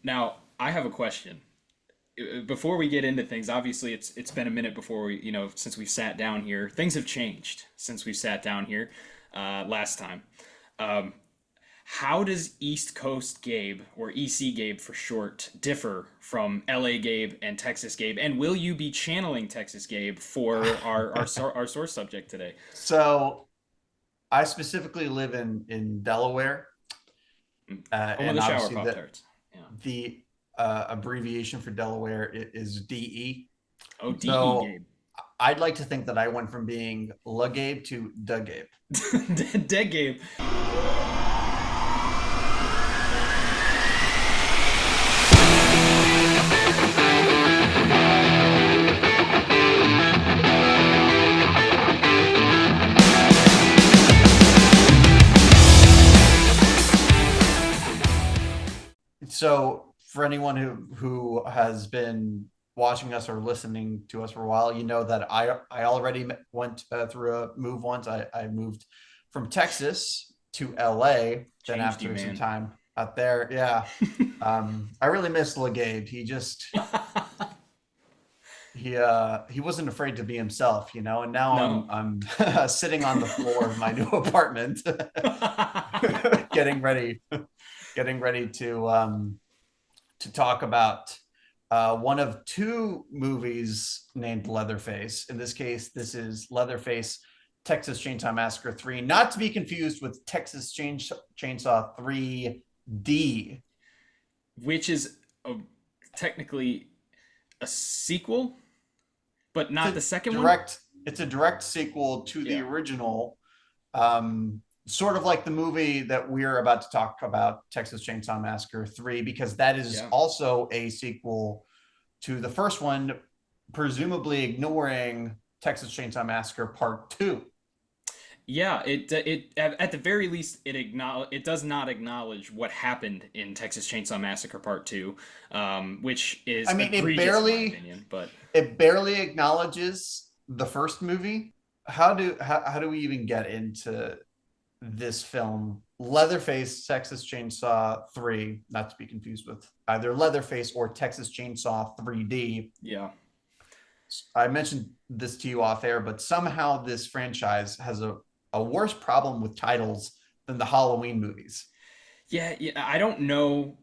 Now, I have a question. Before we get into things, obviously it's been a minute before we, since we've sat down here. Things have changed since we've sat down here last time. Um, how does East Coast Gabe, or EC Gabe for short, differ from LA Gabe and Texas Gabe? And will you be channeling Texas Gabe for our source subject today? So I specifically live in Delaware, Home of and the shower obviously Pop Tarts. Yeah. the abbreviation for Delaware is DE. Oh, DE So Gabe. I'd like to think that I went from being La Gabe to Da Gabe. Dead Gabe. So for anyone who has been watching us or listening to us for a while, you know that I already went through a move once. I moved from Texas to LA. Then Changed you, after some man. time out there, yeah, I really miss Legade. He wasn't afraid to be himself, and now No. I'm sitting on the floor of my new apartment, getting ready getting ready to talk about one of two movies named Leatherface. In this case, this is Leatherface Texas Chainsaw Massacre 3, not to be confused with Chainsaw 3D. Which is a, technically a sequel, but It's not a the second one. direct it's a direct sequel to the Yeah. original, sort of like the movie that we're about to talk about, Texas Chainsaw Massacre 3, because that is Yeah. also a sequel to the first one, presumably ignoring Texas Chainsaw Massacre Part 2. Yeah, it at the very least it does not acknowledge what happened in Texas Chainsaw Massacre Part 2, which I is mean, it egregious in my barely opinion, but it barely acknowledges the first movie. How do we even get into this film, Leatherface Texas Chainsaw 3, not to be confused with either Leatherface or Texas Chainsaw 3D? yeah. I mentioned this to you off air, but somehow this franchise has a worse problem with titles than the Halloween movies. Yeah, yeah, I don't know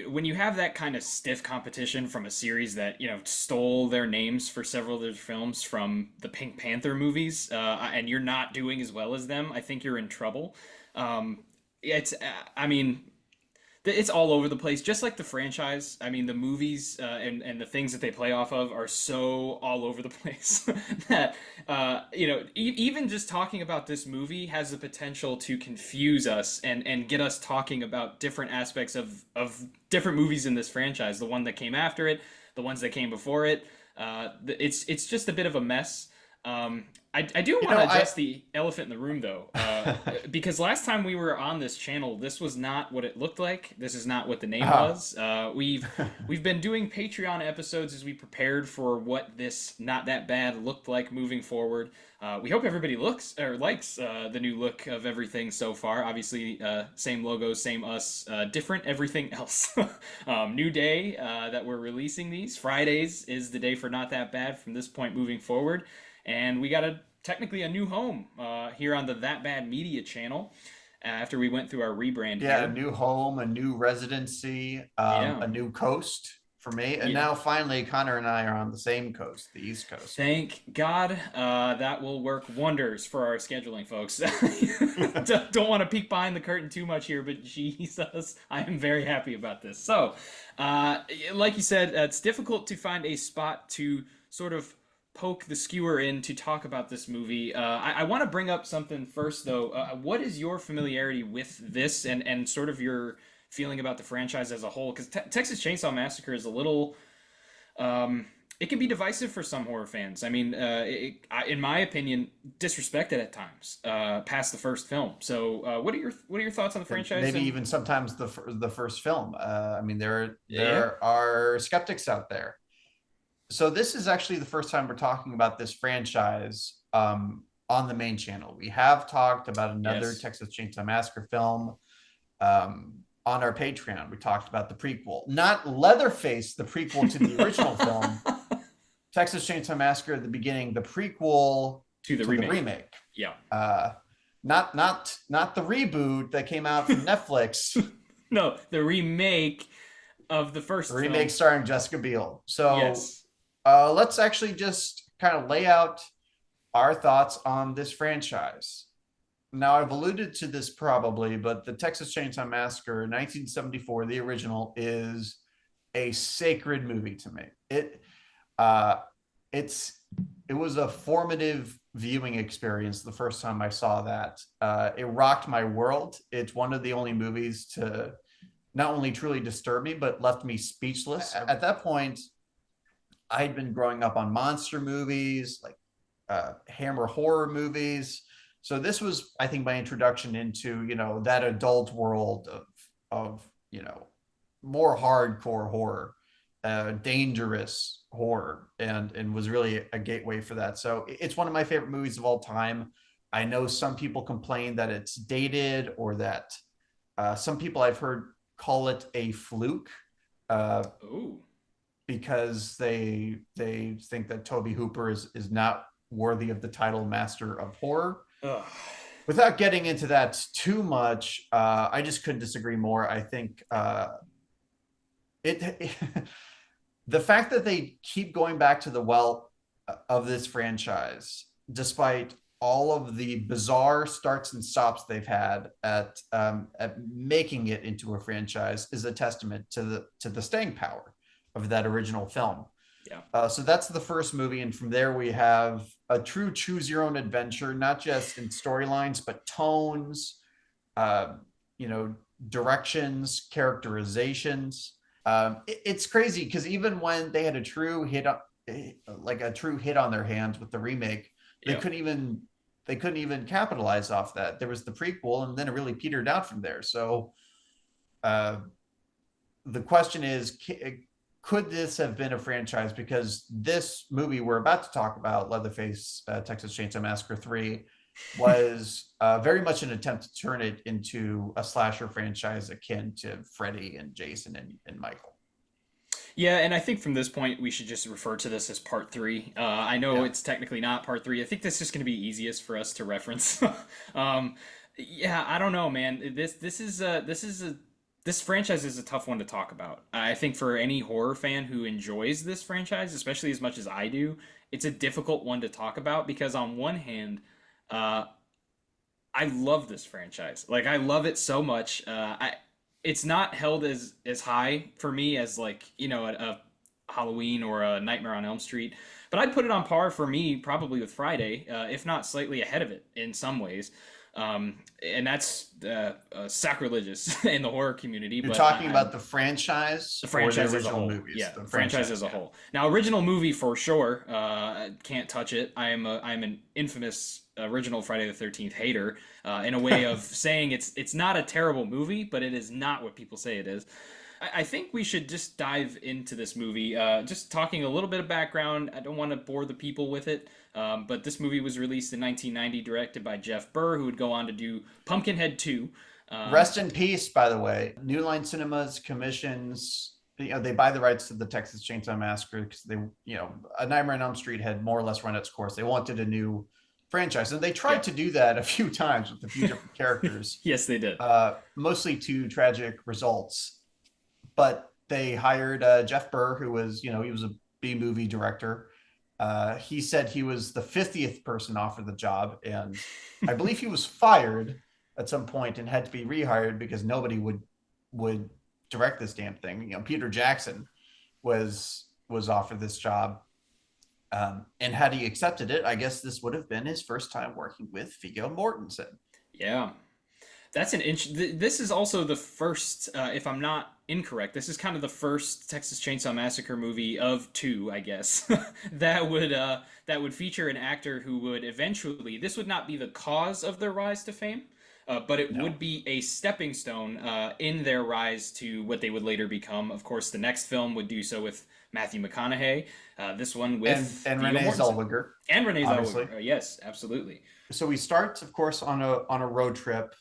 when you have that kind of stiff competition from a series that, stole their names for several of their films from the Pink Panther movies, and you're not doing as well as them, I think you're in trouble. It's, I mean, it's all over the place, just like the franchise. I mean, the movies and the things that they play off of are so all over the place that even just talking about this movie has the potential to confuse us and get us talking about different aspects of different movies in this franchise. The one that came after it, the ones that came before it. It's just a bit of a mess. I do You want know, to I address the elephant in the room though, because last time we were on this channel, this was not what it looked like. This is not what the name uh, was. We've been doing Patreon episodes as we prepared for what this not that bad looked like moving forward. We hope everybody looks or likes the new look of everything so far. Obviously, same logo, same us, different everything else. New day that we're releasing these. Fridays is the day for not that bad from this point moving forward, and we got technically a new home here on the That Bad Media channel after we went through our rebrand yeah, a here. new home, a new residency, Yeah, a new coast for me, and yeah. now finally Connor and I are on the same coast, the East Coast. Thank God that will work wonders for our scheduling, folks. Don't want to peek behind the curtain too much here, but Jesus, I am very happy about this. So, like you said, it's difficult to find a spot to sort of poke the skewer in to talk about this movie. I want to bring up something first, though. What is your familiarity with this and sort of your feeling about the franchise as a whole? Because Texas Chainsaw Massacre is a little it can be divisive for some horror fans. I mean, in my opinion, disrespected at times past the first film. So, what are your thoughts on the And franchise? maybe And even sometimes the first film. I mean, there yeah, there are skeptics out there. So this is actually the first time we're talking about this franchise, on the main channel. We have talked about another yes, Texas Chainsaw Massacre film, um, on our Patreon. We talked about the prequel, not Leatherface, the prequel to the original film, Texas Chainsaw Massacre at the beginning, the prequel To the to the remake. remake. Yeah. Not the reboot that came out from Netflix. No, the remake of the The first remake film. starring Jessica Biel. So Yes. let's actually just kind of lay out our thoughts on this franchise. Now, I've alluded to this probably, but the Texas Chainsaw Massacre 1974, the original, is a sacred movie to me. Uh, it's it was a formative viewing experience the first time I saw that. It rocked my world. It's one of the only movies to not only truly disturb me, but left me speechless. At that point, I had been growing up on monster movies, like Hammer horror movies. So this was, I think, my introduction into, that adult world of more hardcore horror, dangerous horror, and was really a gateway for that. So it's one of my favorite movies of all time. I know some people complain that it's dated, or that some people I've heard call it a fluke, uh, Ooh. because they think that Tobe Hooper is not worthy of the title Master of Horror. Ugh. Without getting into that too much, I just couldn't disagree more. I think it the fact that they keep going back to the well of this franchise, despite all of the bizarre starts and stops they've had at making it into a franchise, is a testament to the staying power of that original film. Yeah. So that's the first movie, and from there we have a true choose your own adventure, not just in storylines, but tones, uh, you know, directions, characterizations. It's crazy because even when they had a true hit, like a true hit on their hands with the remake, they Yeah. couldn't even capitalize off that. There was the prequel, and then it really petered out from there. So uh, the question is, could this have been a franchise? Because this movie we're about to talk about, Leatherface, Texas Chainsaw Massacre 3, was very much an attempt to turn it into a slasher franchise akin to Freddy and Jason and Michael. Yeah, and I think from this point we should just refer to this as part three. I know Yeah. it's technically not part three. I think this is going to be easiest for us to reference. um, yeah, I don't know, man. This franchise is a tough one to talk about. I think for any horror fan who enjoys this franchise, especially as much as I do, it's a difficult one to talk about because on one hand, uh, I love this franchise. Like I love it so much. It's not held as high for me as like a Halloween or a Nightmare on Elm Street, but I'd put it on par for me probably with Friday, if not slightly ahead of it in some ways. And that's sacrilegious in the horror community. You're But talking about the franchise the or the franchise as a original whole. movies? Yeah, The franchise franchise, as a yeah. whole. Now, original movie for sure. Can't touch it. I'm an infamous original Friday the 13th hater. In a way of saying it's not a terrible movie, but it is not what people say it is. I think we should just dive into this movie. Just talking a little bit of background. I don't want to bore the people with it, but this movie was released in 1990, directed by Jeff Burr, who would go on to do Pumpkinhead 2. Rest in peace, by the way. New Line Cinemas commissions, they buy the rights to the Texas Chainsaw Massacre because A Nightmare on Elm Street had more or less run its course. They wanted a new franchise, and they tried Yeah. to do that a few times with a few different characters, Yes, they did. mostly to tragic results. But they hired Jeff Burr, who was, he was a B movie director. He said he was the 50th person offered the job, and I believe he was fired at some point and had to be rehired because nobody would direct this damn thing. Peter Jackson was offered this job, and had he accepted it, I guess this would have been his first time working with Viggo Mortensen. Yeah. That's an inch. This is also the first, if I'm not incorrect, this is kind of the first Texas Chainsaw Massacre movie of two, I guess, that would feature an actor who would eventually. This would not be the cause of their rise to fame, but it No. would be a stepping stone in their rise to what they would later become. Of course, the next film would do so with Matthew McConaughey. This one with And Viggo Renee Mortensen. Zellweger, And Renee obviously. Zellweger. Yes, absolutely. So we start, of course, on a road trip,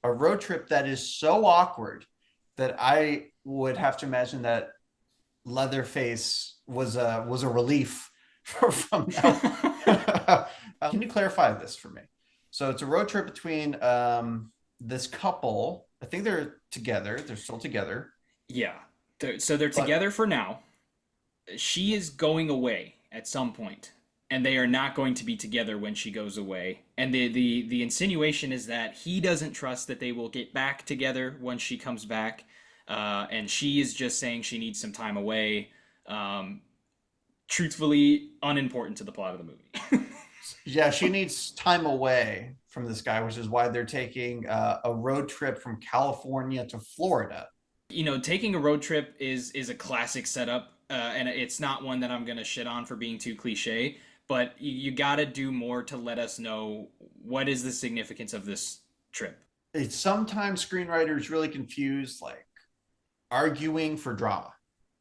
a road trip that is so awkward that I would have to imagine that Leatherface was a relief from that. Can you clarify this for me? So it's a road trip between this couple. I think they're together. They're still together. Yeah. So they're But together for now. She is going away at some point, and they are not going to be together when she goes away. And the insinuation is that he doesn't trust that they will get back together once she comes back, and she is just saying she needs some time away. Um, Truthfully, unimportant to the plot of the movie. yeah, she needs time away from this guy, which is why they're taking a road trip from California to Florida. Taking a road trip is a classic setup, and it's not one that I'm gonna shit on for being too cliche. But you gotta do more to let us know what is the significance of this trip. It's sometimes screenwriters really confuse like arguing for drama.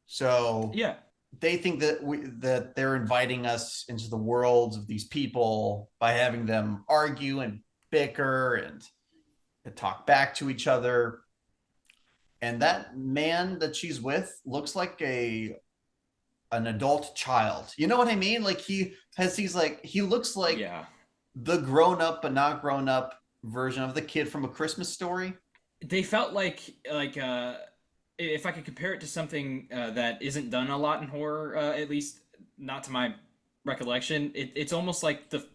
So Yeah, they think that that they're inviting us into the worlds of these people by having them argue and bicker and talk back to each other. And that man that she's with looks like a an adult child. You know what I mean? Like he has these like he looks like yeah. the grown up but not grown up version of the kid from A Christmas Story. They felt like if I could compare it to something that isn't done a lot in horror, at least not to my recollection, it's almost like the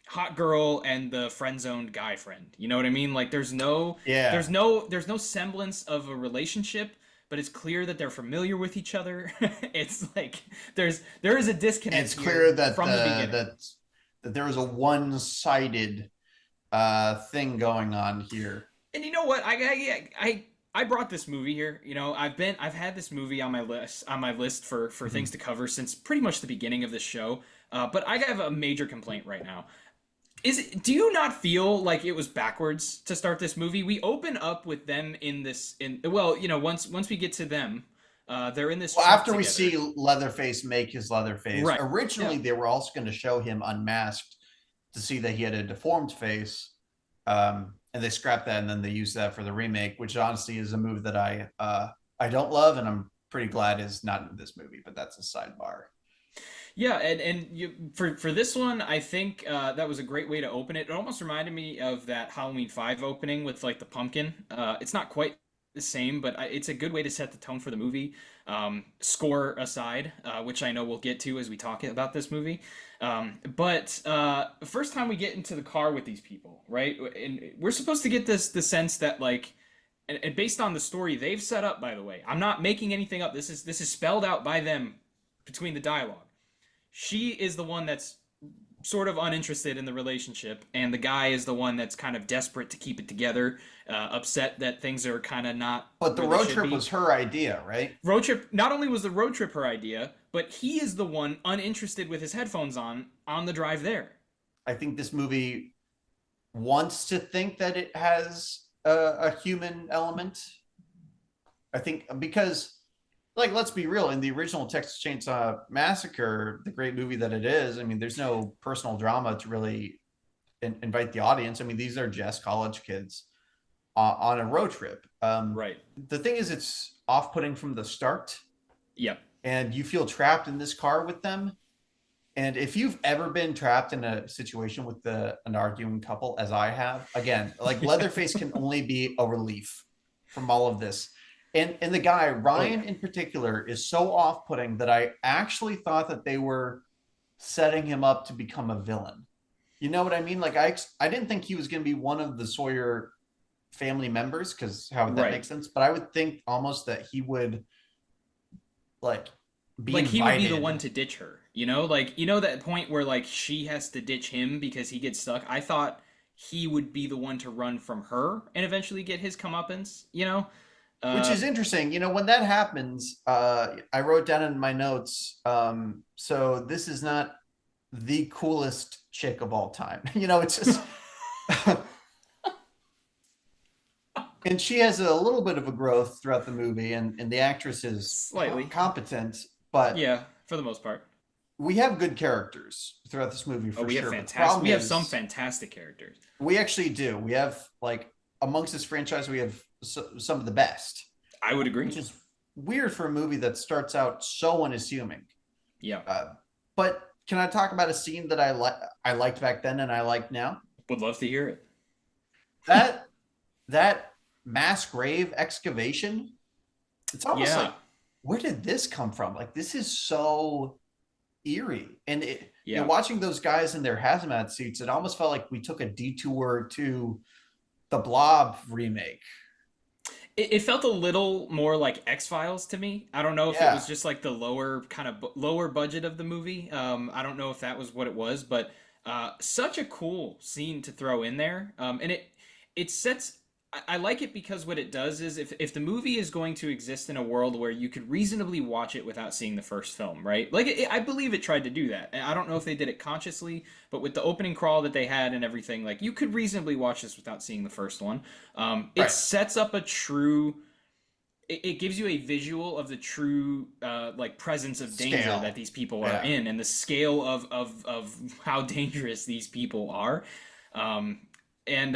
hot girl and the friend zoned guy friend. You know what I mean? Like Yeah. there's no semblance of a relationship, but it's clear that they're familiar with each other. It's like there is a And disconnect it's here clear that from the beginning. that there is a one-sided thing going on here. And you know what? I brought this movie here. I've had this movie on my list for Mm-hmm. things to cover since pretty much the beginning of this show. But I have a major complaint right now. Do you not feel like it was backwards to start this movie? We open up with them once we get to them, they're in this Well, truck after we together. see Leatherface make his Leatherface, Right. originally Yeah. they were also going to show him unmasked to see that he had a deformed face. And they scrapped that, and then they used that for the remake, which honestly is a move that I don't love, and I'm pretty glad is not in this movie. But that's a sidebar. Yeah, and for this one, I think that was a great way to open it. It almost reminded me of that Halloween 5 opening with like the pumpkin. It's not quite the same, but it's a good way to set the tone for the movie. Score aside, which I know we'll get to as we talk about this movie. But first time we get into the car with these people, right? And we're supposed to get the sense that like, and based on the story they've set up, by the way, I'm not making anything up. This is spelled out by them between the dialogue. She is the one that's sort of uninterested in the relationship, and the guy is the one that's kind of desperate to keep it together, upset that things are kind of not But the where they road should trip be. was her idea, right? Road trip. Not only was the road trip her idea, but he is the one uninterested with his headphones on the drive there. I think this movie wants to think that it has a human element. I think because, like, let's be real, in the original Texas Chainsaw Massacre, the great movie that it is, I mean, there's no personal drama to really invite the audience. I mean, these are just college kids on a road trip. Right. The thing is, it's off-putting from the start, Yep. and you feel trapped in this car with them. And if you've ever been trapped in a situation with an arguing couple, as I have, again, like Leatherface can only be a relief from all of this. And the guy, Oh Ryan yeah. in particular, is so off-putting that I actually thought that they were setting him up to become a villain. You know what I mean? Like I didn't think he was going to be one of the Sawyer family members, because how would that Right. make sense? But I would think almost that he would like be Like he would be the invited. one to ditch her. Like that point where like she has to ditch him because he gets stuck. I thought he would be the one to run from her and eventually get his comeuppance. Which Uh, is interesting. When that happens, I wrote down in my notes. So this is not the coolest chick of all time. It's just, and she has a little bit of a growth throughout the movie, and the actress is Slightly. competent, but Yeah, for the most part. we have good characters throughout this movie Oh, for sure, but the we problem have some is fantastic characters. we actually do. We have like amongst this franchise, we have some of the best, I would agree. which is weird for a movie that starts out so unassuming. Yeah, But can I talk about a scene that I liked back then and I like now? would love to hear it. That that mass grave excavation. It's almost Yeah, like, where did this come from? Like, this is so eerie. And yeah. watching those guys in their hazmat suits, it almost felt like we took a detour to the Blob remake. It felt a little more like X-Files to me. I don't know if it Yeah. was just like the lower kind of lower budget of the movie. I don't know if that was what it was, but such a cool scene to throw in there. And it sets. I like it because what it does is if the movie is going to exist in a world where you could reasonably watch it without seeing the first film, right? Like I believe it tried to do that. And I don't know if they did it consciously, but with the opening crawl that they had and everything, like you could reasonably watch this without seeing the first one. It Right. sets up a true. It gives you a visual of the true like presence of danger Scale. that these people are Yeah. in and the scale of how dangerous these people are. Um, and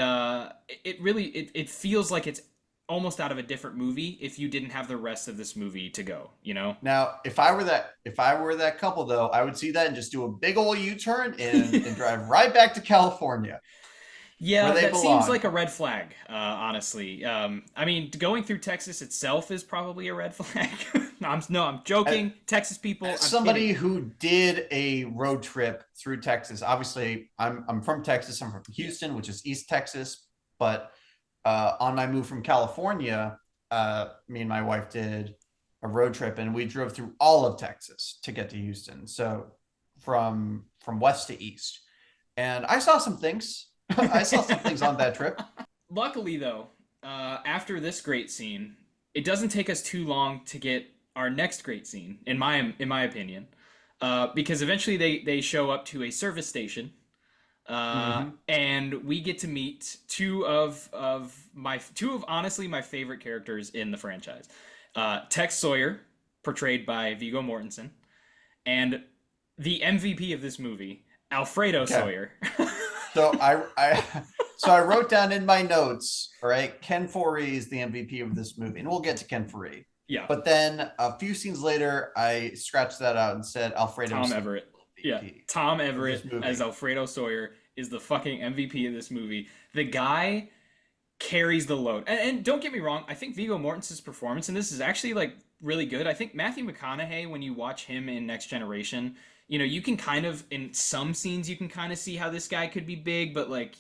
it really it feels like it's almost out of a different movie if you didn't have the rest of this movie to go, you know? Now, if I were that couple though, I would see that and just do a big old U-turn and drive right back to California where Yeah, they that seems belong. like a red flag, honestly. I mean, going through Texas itself is probably a red flag. No, I'm As, joking. Texas people, as I'm somebody kidding. who did a road trip through Texas, obviously I'm from Texas. I'm from Houston, which is East Texas. But on my move from California, me and my wife did a road trip, and we drove through all of Texas to get to Houston. So from west to east, and I saw some things. I saw some things on that trip. Luckily, though, after this great scene, it doesn't take us too long to get our next great scene, in my opinion, because eventually they show up to a service station, Mm-hmm. and we get to meet two of honestly my favorite characters in the franchise, Tex Sawyer, portrayed by Viggo Mortensen, and the MVP of this movie, Alfredo Okay. Sawyer. So I wrote down in my notes, all right, Ken Foree is the MVP of this movie, and we'll get to Ken Foree. Yeah, But then a few scenes later, I scratched that out and said Tom Alfredo's the Everett. Yeah, MVP Tom of this Everett as movie. Alfredo Sawyer is the fucking MVP of this movie. The guy carries the load. And don't get me wrong, I think Viggo Mortensen's performance in this is actually like really good. I think Matthew McConaughey, when you watch him in Next Generation, you can kind of in some scenes you can kind of see how this guy could be big, but like,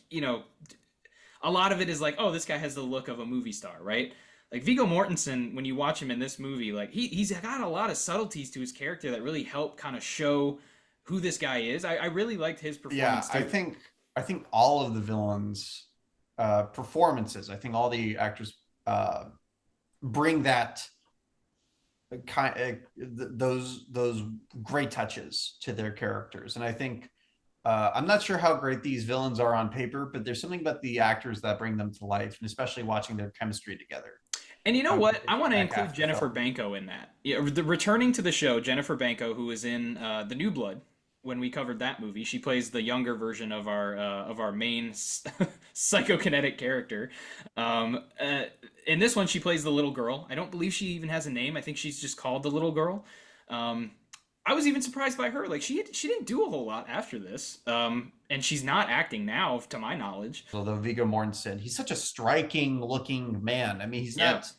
a lot of it is like, oh, this guy has the look of a movie star, right? Like Viggo Mortensen, when you watch him in this movie, like he's got a lot of subtleties to his character that really help kind of show who this guy is. I really liked his Yeah, performance I too. think I think all of the villains' performances, I think all the actors bring that kind those great touches to their characters, and I think I'm not sure how great these villains are on paper, but there's something about the actors that bring them to life, and especially watching their chemistry together And you know what? I in the want to back include half of the Jennifer film. Banco in that. Yeah, returning to the show, Jennifer Banco, who was in The New Blood when we covered that movie. She plays the younger version of our main psychokinetic character. In this one, she plays the little girl. I don't believe she even has a name. I think she's just called the little girl. Um, I was even surprised by her. Like she didn't do a whole lot after this. And she's not acting now, to my knowledge. Although Viggo Mortensen, he's such a striking looking man. I mean, he's Yeah. not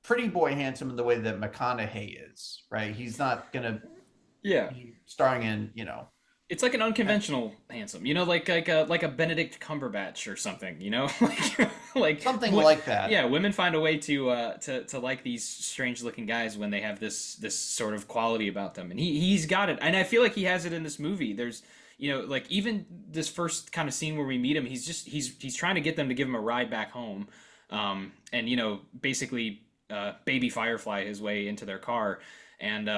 pretty boy handsome in the way that McConaughey is, right? He's not gonna Yeah. be starring in, It's like an unconventional handsome, like a Benedict Cumberbatch or something, like something like that. yeah, women find a way to like these strange looking guys when they have this sort of quality about them, and he's got it, and I feel like he has it in this movie. There's like even this first kind of scene where we meet him, he's trying to get them to give him a ride back home, and basically baby Firefly his way into their car, and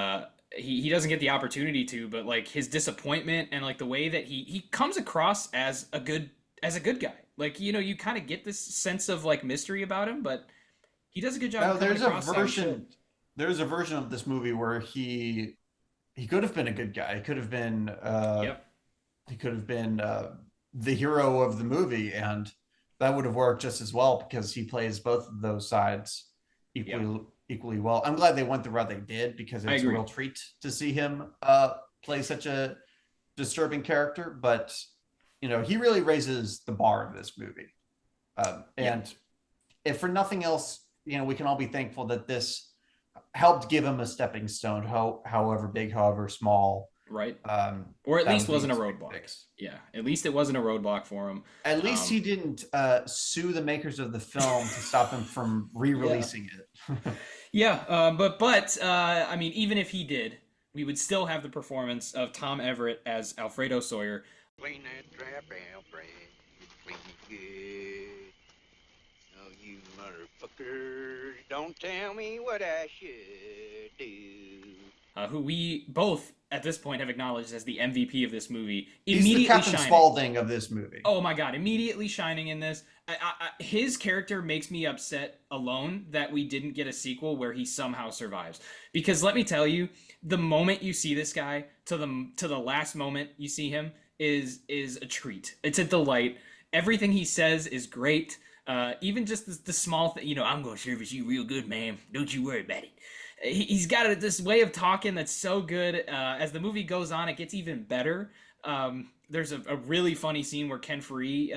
he doesn't get the opportunity to, but like his disappointment and like the way that he comes across as a good guy. Like, you kind of get this sense of like mystery about him, but he does a good job Now of coming there's a across how he should. version there's a version of this movie where he he could have been a good guy. Yep. He could have been the hero of the movie, and that would have worked just as well because he plays both of those sides Yep. equally well. I'm glad they went the route they did because I it's a agree. real treat to see him play such a disturbing character. But he really raises the bar of this movie, Yeah. and if for nothing else, we can all be thankful that this helped give him a stepping stone, however big, however small. Right. Um, Or at that least would be wasn't a his big roadblock. fix. Yeah. At least it wasn't a roadblock for him. At least he Um, didn't sue the makers of the film to stop him from yeah. re-releasing it. Yeah. I mean, even if he did, we would still have the performance of Tom Everett as Alfredo Sawyer. Clean that trap, Alfred. Clean it good. Oh, you motherfuckers, don't tell me what I should do. Who we both at this point have acknowledged as the MVP of this movie, He's the immediately Captain shining. Spaulding of this movie. Oh my god, immediately shining in this. His character makes me upset alone that we didn't get a sequel where he somehow survives. Because let me tell you, the moment you see this guy to the last moment you see him is a treat. It's a delight. Everything he says is great. Even just the small thing, I'm gonna service you real good, man. Don't you worry about it. He's got this way of talking that's so good. As the movie goes on, it gets even better. There's a really funny scene where Ken Faree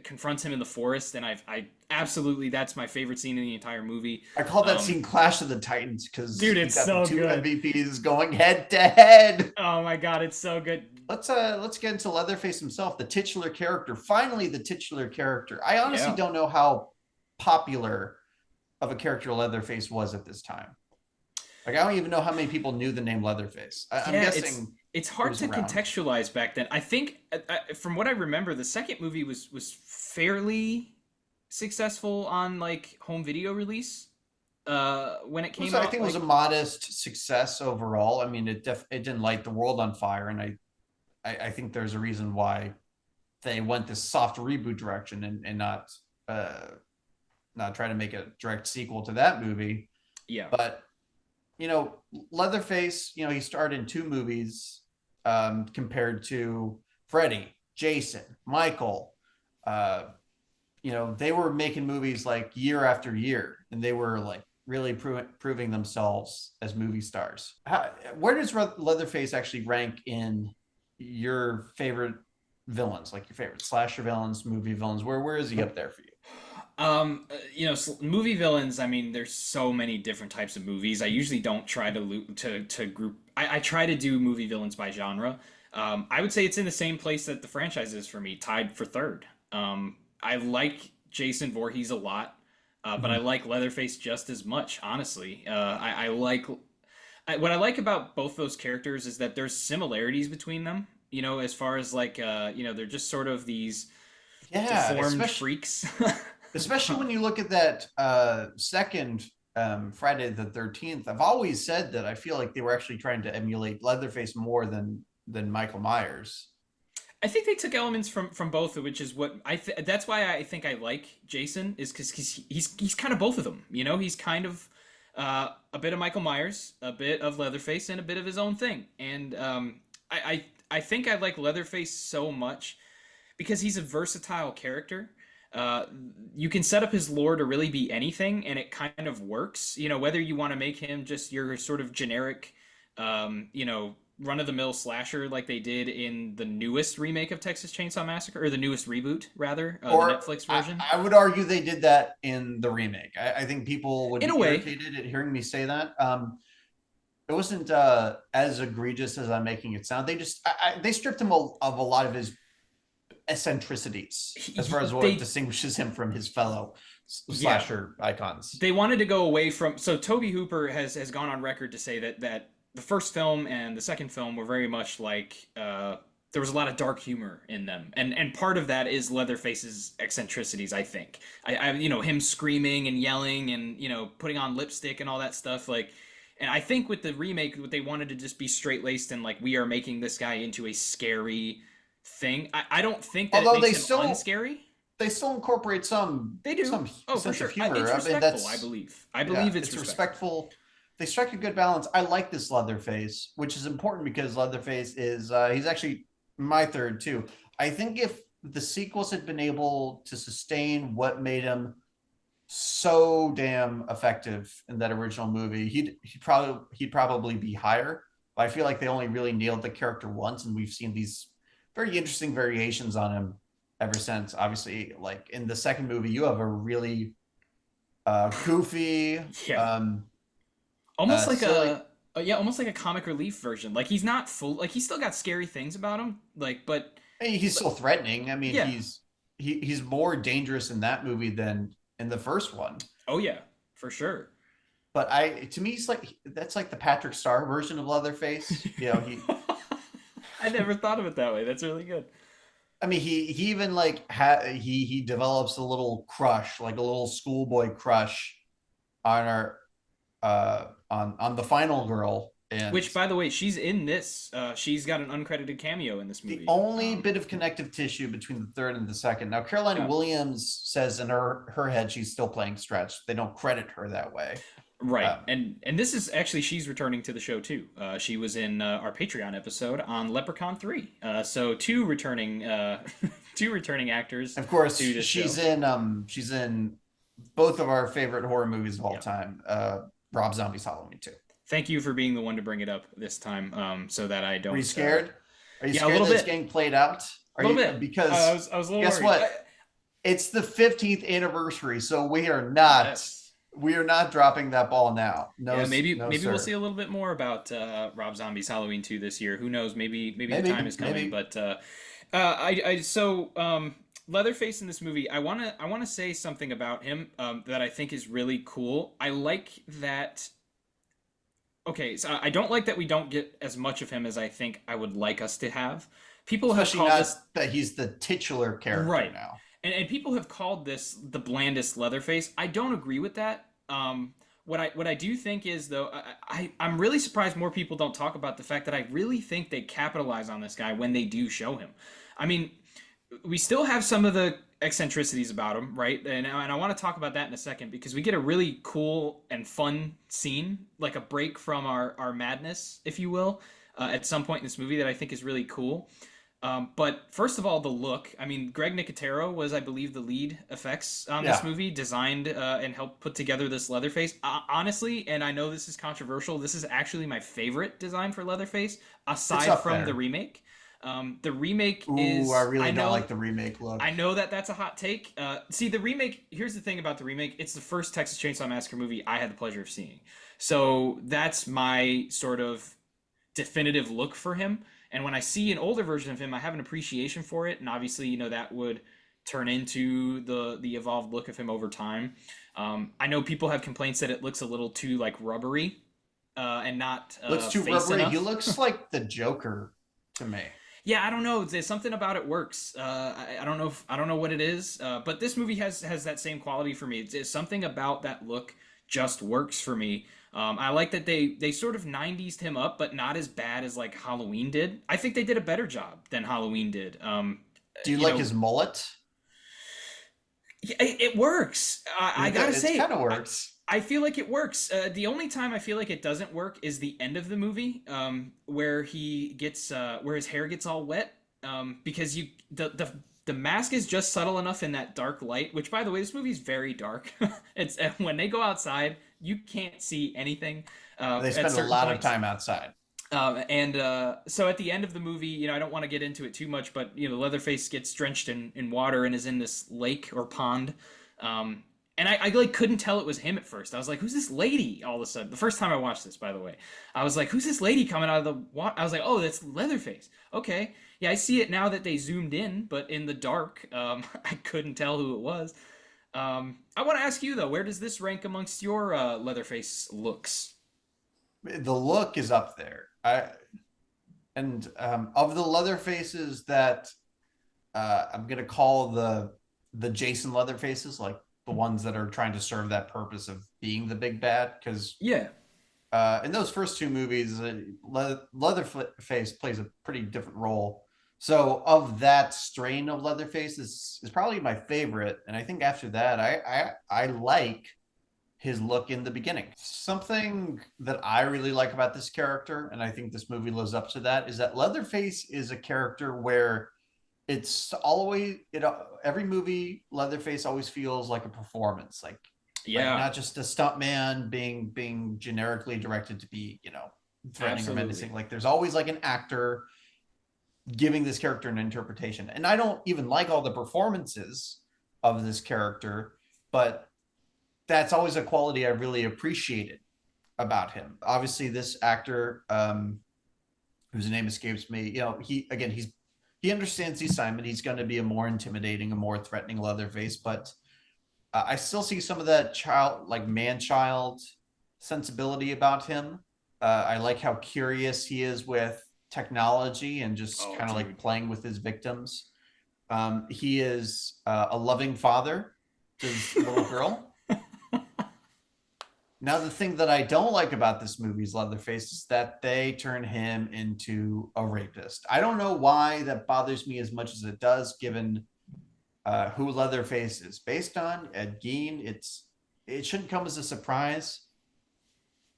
confronts him in the forest, and I absolutely, that's my favorite scene in the entire movie. I call that scene Clash of the Titans because Dude, you it's got so the two good. MVPs going head to head. Oh my god, it's so good. Let's get into Leatherface himself, the titular character. Finally, the titular character. I honestly Yeah. don't know how popular of a character Leatherface was at this time. Like, I don't even know how many people knew the name Leatherface. I'm Yeah, guessing it's it hard was to around. contextualize back then. I think, from what I remember, the second movie was fairly successful on like home video release when it came I out. think it was a Like, modest success overall. I mean, it didn't light the world on fire, and I think there's a reason why they went this soft reboot direction and not try to make a direct sequel to that movie. yeah, But Leatherface, he starred in two movies compared to Freddy, Jason, Michael. Uh, they were making movies like year after year, and they were like really proving themselves as movie stars. Where does Leatherface actually rank in your favorite villains, like your favorite slasher villains, movie villains? Where is he up there for you? movie villains. I mean, there's so many different types of movies. I usually don't try to group. I try to do movie villains by genre. I would say it's in the same place that the franchise is for me, tied for third. I like Jason Voorhees a lot, but I Mhm. like Leatherface just as much. Honestly, what I like about both those characters is that there's similarities between them. As far as like they're just sort of these Yeah, deformed freaks. especially when you look at that second Friday the 13th. I've always said that I feel like they were actually trying to emulate Leatherface more than Michael Myers. I think they took elements from both, which is what that's why I think I like Jason, is because he's kind of both of them. He's kind of a bit of Michael Myers, a bit of Leatherface, and a bit of his own thing. And I think I like Leatherface so much because he's a versatile character. You can set up his lore to really be anything, and it kind of works. Whether you want to make him just your sort of generic, run of the mill slasher like they did in the newest remake of Texas Chainsaw Massacre, or the newest reboot, rather, the Or Netflix version. I would argue they did that in the remake. I think people would In be a way, irritated at hearing me say that. It wasn't as egregious as I'm making it sound. They stripped him of a lot of his eccentricities as far as what they distinguishes him from his fellow yeah, slasher icons. they wanted to go away from. So Tobe Hooper has gone on record to say that the first film and the second film were very much like there was a lot of dark humor in them, and part of that is Leatherface's eccentricities. I think him screaming and yelling and putting on lipstick and all that stuff, like. And I think with the remake, what they wanted to just be straight laced and like, we are making this guy into a scary thing. I don't think that it Although makes him unscary. they still incorporate They do. some Oh, for sense sure. of humor. It's I mean, respectful, I believe. I believe yeah, it's it's respectful. respectful. they strike a good balance. I like this Leatherface, which is important because Leatherface is he's actually my third too. I think if the sequels had been able to sustain what made him so damn effective in that original movie, he'd probably be higher. But I feel like they only really nailed the character once, and we've seen these very interesting variations on him ever since. Obviously, like in the second movie, you have a really goofy, Yeah. Almost like silly. yeah, almost like a comic relief version. Like he's not full. Like he's still got scary things about him. Like, but He's still threatening. I mean, yeah. he's more dangerous in that movie than in the first one. Oh yeah, for sure. But to me, he's like that's like the Patrick Star version of Leatherface. You know, he. I never thought of it that way. That's really good. I mean, he even like he develops a little crush, like a little schoolboy crush on our on the final girl. And Which, by the way, she's in this. She's got an uncredited cameo in this the movie. only bit of connective tissue between the third and the second. Now, Caroline Yeah. Williams says in her head she's still playing Stretch. They don't credit her that way. Right, and this is actually she's returning to the show too. She was in our Patreon episode on Leprechaun 3. So two returning two returning actors. Of course, to this she's show. she's in both of our favorite horror movies of all Yeah. time. Rob Zombie's Halloween 2. Thank you for being the one to bring it up this time, so that I don't. Are you scared? Are you yeah, a scared little that it's bit. getting played out? A little bit Because I was a little guess worried. what? It's the 15th anniversary, so we are not Yes. dropping that ball now. No, Yeah, maybe no, maybe sir. we'll see a little bit more about Rob Zombie's Halloween 2 this year. Who knows? Maybe the time is coming. Maybe. But Leatherface in this movie, I wanna say something about him that I think is really cool. I like that. Okay, so I don't like that we don't get as much of him as I think I would like us to have. People Especially have not called this that he's the titular character right. now. And people have called this the blandest Leatherface. I don't agree with that. What I do think is though, I'm really surprised more people don't talk about the fact that I really think they capitalize on this guy when they do show him. I mean, we still have some of the eccentricities about him, right? And I want to talk about that in a second because we get a really cool and fun scene, like a break from our madness, if you will, at some point in this movie that I think is really cool. But first of all, the look. I mean, Greg Nicotero was, I believe, the lead effects on this movie, designed and helped put together this Leatherface. Honestly, and I know this is controversial, this is actually my favorite design for Leatherface, aside from there. the remake. The remake Ooh, is. I really don't like the remake look. I know that that's a hot take. See, the remake. Here's the thing about the remake. It's the first Texas Chainsaw Massacre movie I had the pleasure of seeing. So that's my sort of definitive look for him. And when I see an older version of him, I have an appreciation for it. And obviously, you know, that would turn into the evolved look of him over time. I know people have complaints that it looks a little too like rubbery, and not looks too face rubbery. enough. He looks like the Joker to me. Yeah, I don't know. There's something about it works. I don't know. I don't know what it is. But this movie has that same quality for me. It's something about that look just works for me. I like that they sort of 90s him up, but not as bad as like Halloween did. I think they did a better job than Halloween did. Do you like his mullet? It works. I gotta say, it kind of works. I feel like it works. The only time I feel like it doesn't work is the end of the movie, where he gets where his hair gets all wet. Because the mask is just subtle enough in that dark light. Which, by the way, this movie is very dark. It's when they go outside, you can't see anything. They spend a lot of time outside. So at the end of the movie, you know, I don't want to get into it too much, but you know, Leatherface gets drenched in water and is in this lake or pond. And I like couldn't tell it was him at first. I was like, "Who's this lady?" All of a sudden, the first time I watched this, by the way, I was like, "Who's this lady coming out of the water?" I was like, "Oh, that's Leatherface." Okay, yeah, I see it now that they zoomed in, but in the dark, I couldn't tell who it was. I want to ask you though, where does this rank amongst your Leatherface looks? The look is up there. Of the Leatherfaces that I'm gonna call the Jason Leatherfaces, like the ones that are trying to serve that purpose of being the big bad, because Yeah, in those first two movies, Leatherface plays a pretty different role. So of that strain of Leatherface is probably my favorite, and I think after that, I like his look in the beginning. Something that I really like about this character, and I think this movie lives up to that, is that Leatherface is a character where it's always every movie Leatherface always feels like a performance, like Yeah, not just a stuntman being generically directed to be, threatening or absolutely. menacing. Like there's always like an actor giving this character an interpretation. And I don't even like all the performances of this character, but that's always a quality I really appreciated about him. Obviously, this actor, whose name escapes me, he understands the assignment. He's going to be a more intimidating, a more threatening Leatherface, but I still see some of that man-child sensibility about him. I like how curious he is with technology and just Oh, kind of like dude. playing with his victims. He is a loving father to this little girl. Now, the thing that I don't like about this movie's Leatherface is that they turn him into a rapist. I don't know why that bothers me as much as it does, given who Leatherface is based on, Ed Gein. It shouldn't come as a surprise.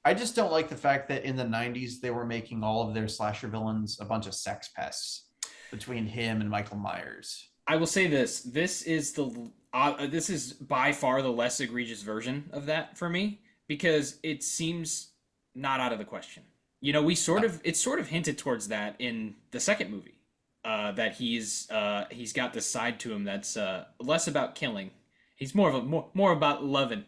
I just don't like the fact that in the 90s they were making all of their slasher villains a bunch of sex pests between him and Michael Myers. I will say this. This is by far the less egregious version of that for me because it seems not out of the question. We sort No, of it's sort of hinted towards that in the second movie. That he's got this side to him that's less about killing. He's more about loving,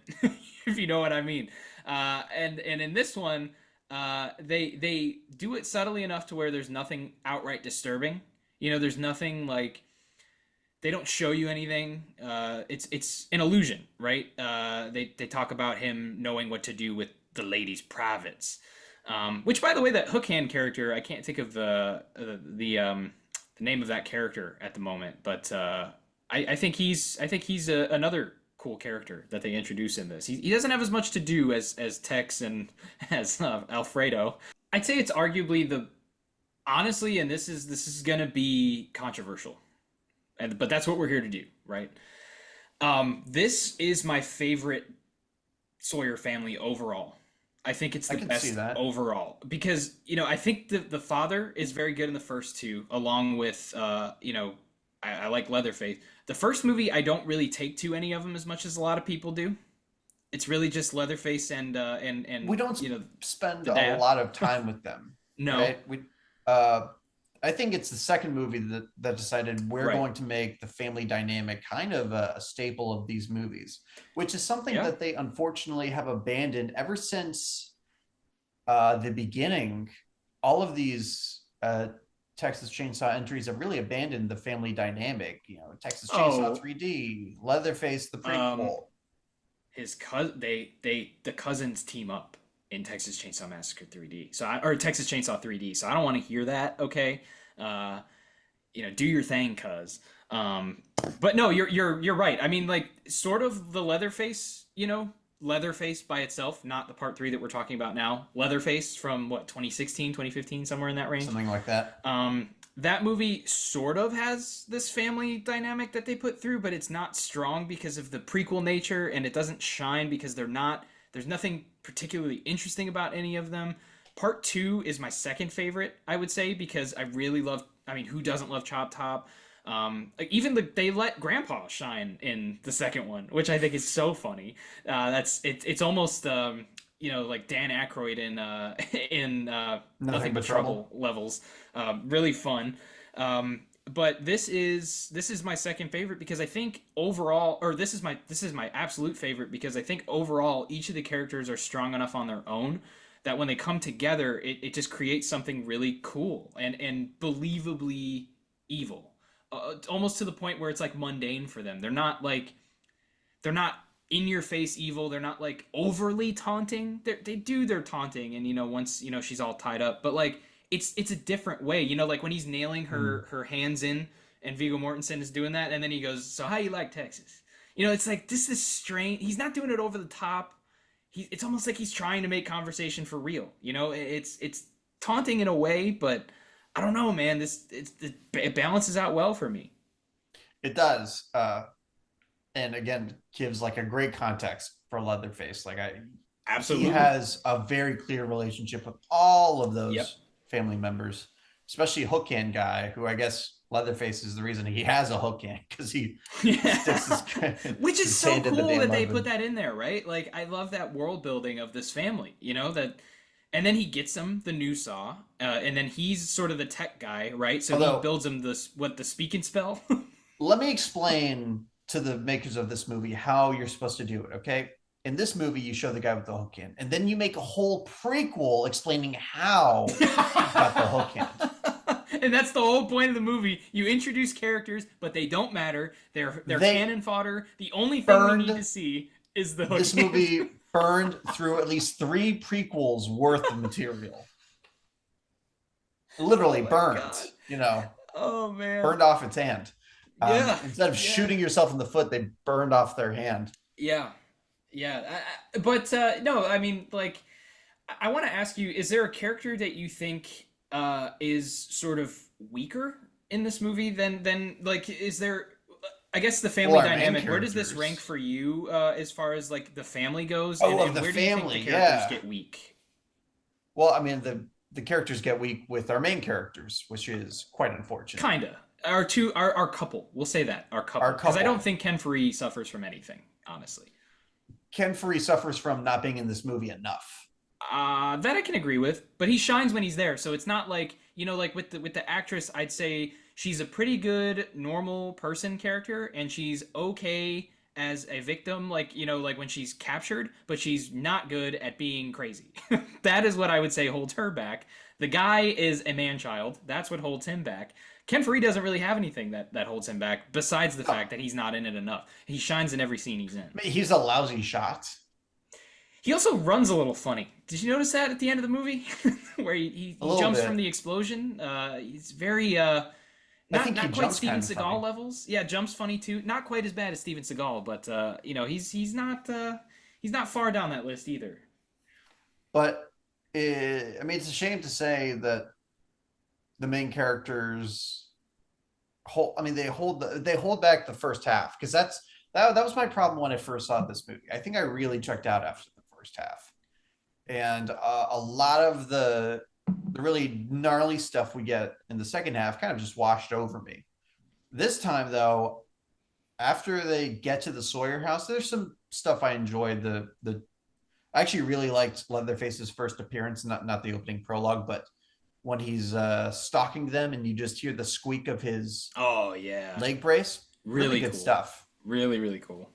if you know what I mean. And in this one, they do it subtly enough to where there's nothing outright disturbing. There's nothing like they don't show you anything. It's an illusion, right? They talk about him knowing what to do with the ladies' privates. Which, by the way, that hook hand character, I can't think of the name of that character at the moment, but I think he's another cool character that they introduce in this. He doesn't have as much to do as Tex and as Alfredo. I'd say it's arguably the honestly, and this is gonna be controversial, but that's what we're here to do, right? This is my favorite Sawyer family overall. I think it's I the can see best that. overall because I think the father is very good in the first two, along with I like Leatherface. The first movie I don't really take to any of them as much as a lot of people do. It's really just Leatherface and We don't spend the a dad. lot of time with them, No, right? Uh, I think it's the second movie that decided we're right? going to make the family dynamic kind of a staple of these movies, which is something Yeah. that they unfortunately have abandoned ever since the beginning. All of these Texas Chainsaw entries have really abandoned the family dynamic. Texas Chainsaw Oh, 3D, Leatherface, the um, prequel. his cousin the cousins team up in Texas Chainsaw Massacre 3D. Or Texas Chainsaw 3D. So I don't want to hear that. Okay, uh, do your thing, cuz. Um, but no, you're right. I mean, like sort of the Leatherface. Leatherface by itself, not the part three that we're talking about now. Leatherface from what 2016, 2015, somewhere in that range. Something like that. That movie sort of has this family dynamic that they put through, but it's not strong because of the prequel nature, and it doesn't shine because there's nothing particularly interesting about any of them. Part two is my second favorite, I would say, because I really love. I mean, who doesn't love Chop Top? Like even they let Grandpa shine in the second one, which I think is so funny. It's almost like Dan Aykroyd in Nothing Nothing but But trouble. Trouble levels. Really fun. But this is my second favorite because I think overall, or this is my absolute favorite because I think overall each of the characters are strong enough on their own that when they come together, it just creates something really cool and believably evil, almost to the point where it's like mundane for them. They're not in your face evil. They're not like overly taunting. They do their taunting, and once she's all tied up, but like it's a different way. Like when he's nailing Mm. her hands in, and Viggo Mortensen is doing that, and then he goes, "So how you like Texas?" It's like this is strange. He's not doing it over the top. It's almost like he's trying to make conversation for real. It's taunting in a way, but I don't know, man. It balances out well for me. It does. And again, gives like a great context for Leatherface. Like he Absolutely. has a very clear relationship with all of Yep. those family members, especially Hook Hand guy, who I guess Leatherface is the reason he has a hook hand, because he sticks his, Which is his so hand in the cool damn that they put oven. that in there, right? Like I love that world building of this family, that and then he gets him the new saw, and then he's sort of the tech guy, right? So he Although, builds him the speak and spell. let me explain to the makers of this movie how you're supposed to do it, okay? In this movie, you show the guy with the hook hand, and then you make a whole prequel explaining how he got the hook hand. And that's the whole point of the movie. You introduce characters, but they don't matter. They're They cannon fodder. The only thing we need to burned see is the hook this hand. movie burned through at least 3 prequels worth of material. Literally Oh my burned, God. Oh man. burned off its hand. Yeah. Instead of Yeah. shooting yourself in the foot, they burned off their hand. Yeah. Yeah. But no, I mean, like, I want to ask you: is there a character that you think is sort of weaker in this movie than like? Is there? I guess the family Well, our main dynamic. Where does this rank characters. for you as far as like the family goes? Oh, of And the where do you think family, the characters yeah. get weak? Well, I mean, the characters get weak with our main characters, which is quite unfortunate. Kinda. Our couple. We'll say that our couple Our because I don't couple. think Ken Faree suffers from anything, honestly. Ken Faree suffers from not being in this movie enough. That I can agree with, but he shines when he's there. So it's not like like with the actress, I'd say she's a pretty good normal person character, and she's okay as a victim, like when she's captured, but she's not good at being crazy. That is what I would say holds her back. The guy is a man child. That's what holds him back. Ken Faree doesn't really have anything that holds him back besides the fact that he's not in it enough. He shines in every scene he's in. I mean, he's a lousy shot. He also runs a little funny. Did you notice that at the end of the movie, where he A little jumps bit. from the explosion? He's very I not think he not quite jumps Steven kind of Seagal funny. levels. Yeah, jumps funny too. Not quite as bad as Steven Seagal, but he's not far down that list either. But I mean, it's a shame to say that the main characters hold. I mean, they hold back the first half, because that was my problem when I first saw this movie. I think I really checked out after the first half, and a lot of the really gnarly stuff we get in the second half kind of just washed over me. This time, though, after they get to the Sawyer house, there's some stuff I enjoyed. I actually really liked Leatherface's first appearance, not the opening prologue, but when he's stalking them and you just hear the squeak of his Oh yeah, leg brace. Really really good cool. stuff. Really cool.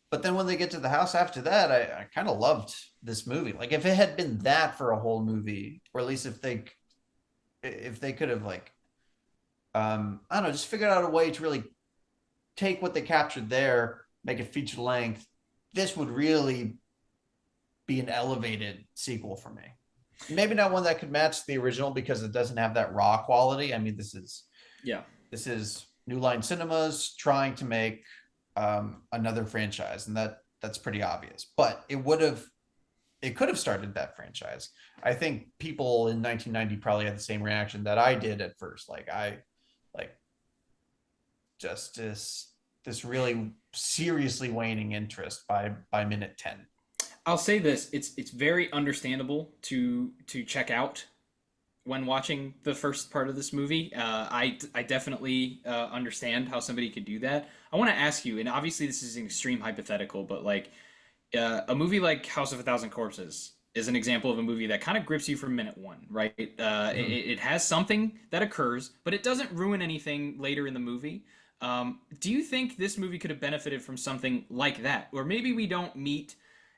But then when they get to the house after that, I kind of loved this movie. Like, if it had been that for a whole movie, or at least if they could have, like, I don't know, just figured out a way to really take what they captured there, make it feature length, this would really be an elevated sequel for me. Maybe not one that could match the original because it doesn't have that raw quality. I mean, this is New Line Cinemas trying to make another franchise, and that's pretty obvious. But it could have started that franchise. I think people in 1990 probably had the same reaction that I did at first. Like just this really seriously waning interest by minute 10. I'll say this: it's very understandable to check out when watching the first part of this movie. I definitely understand how somebody could do that. I want to ask you, and obviously this is an extreme hypothetical, but like a movie like House of a Thousand Corpses is an example of a movie that kind of grips you from minute one, right? It has something that occurs, but it doesn't ruin anything later in the movie. Do you think this movie could have benefited from something like that, or maybe we don't meet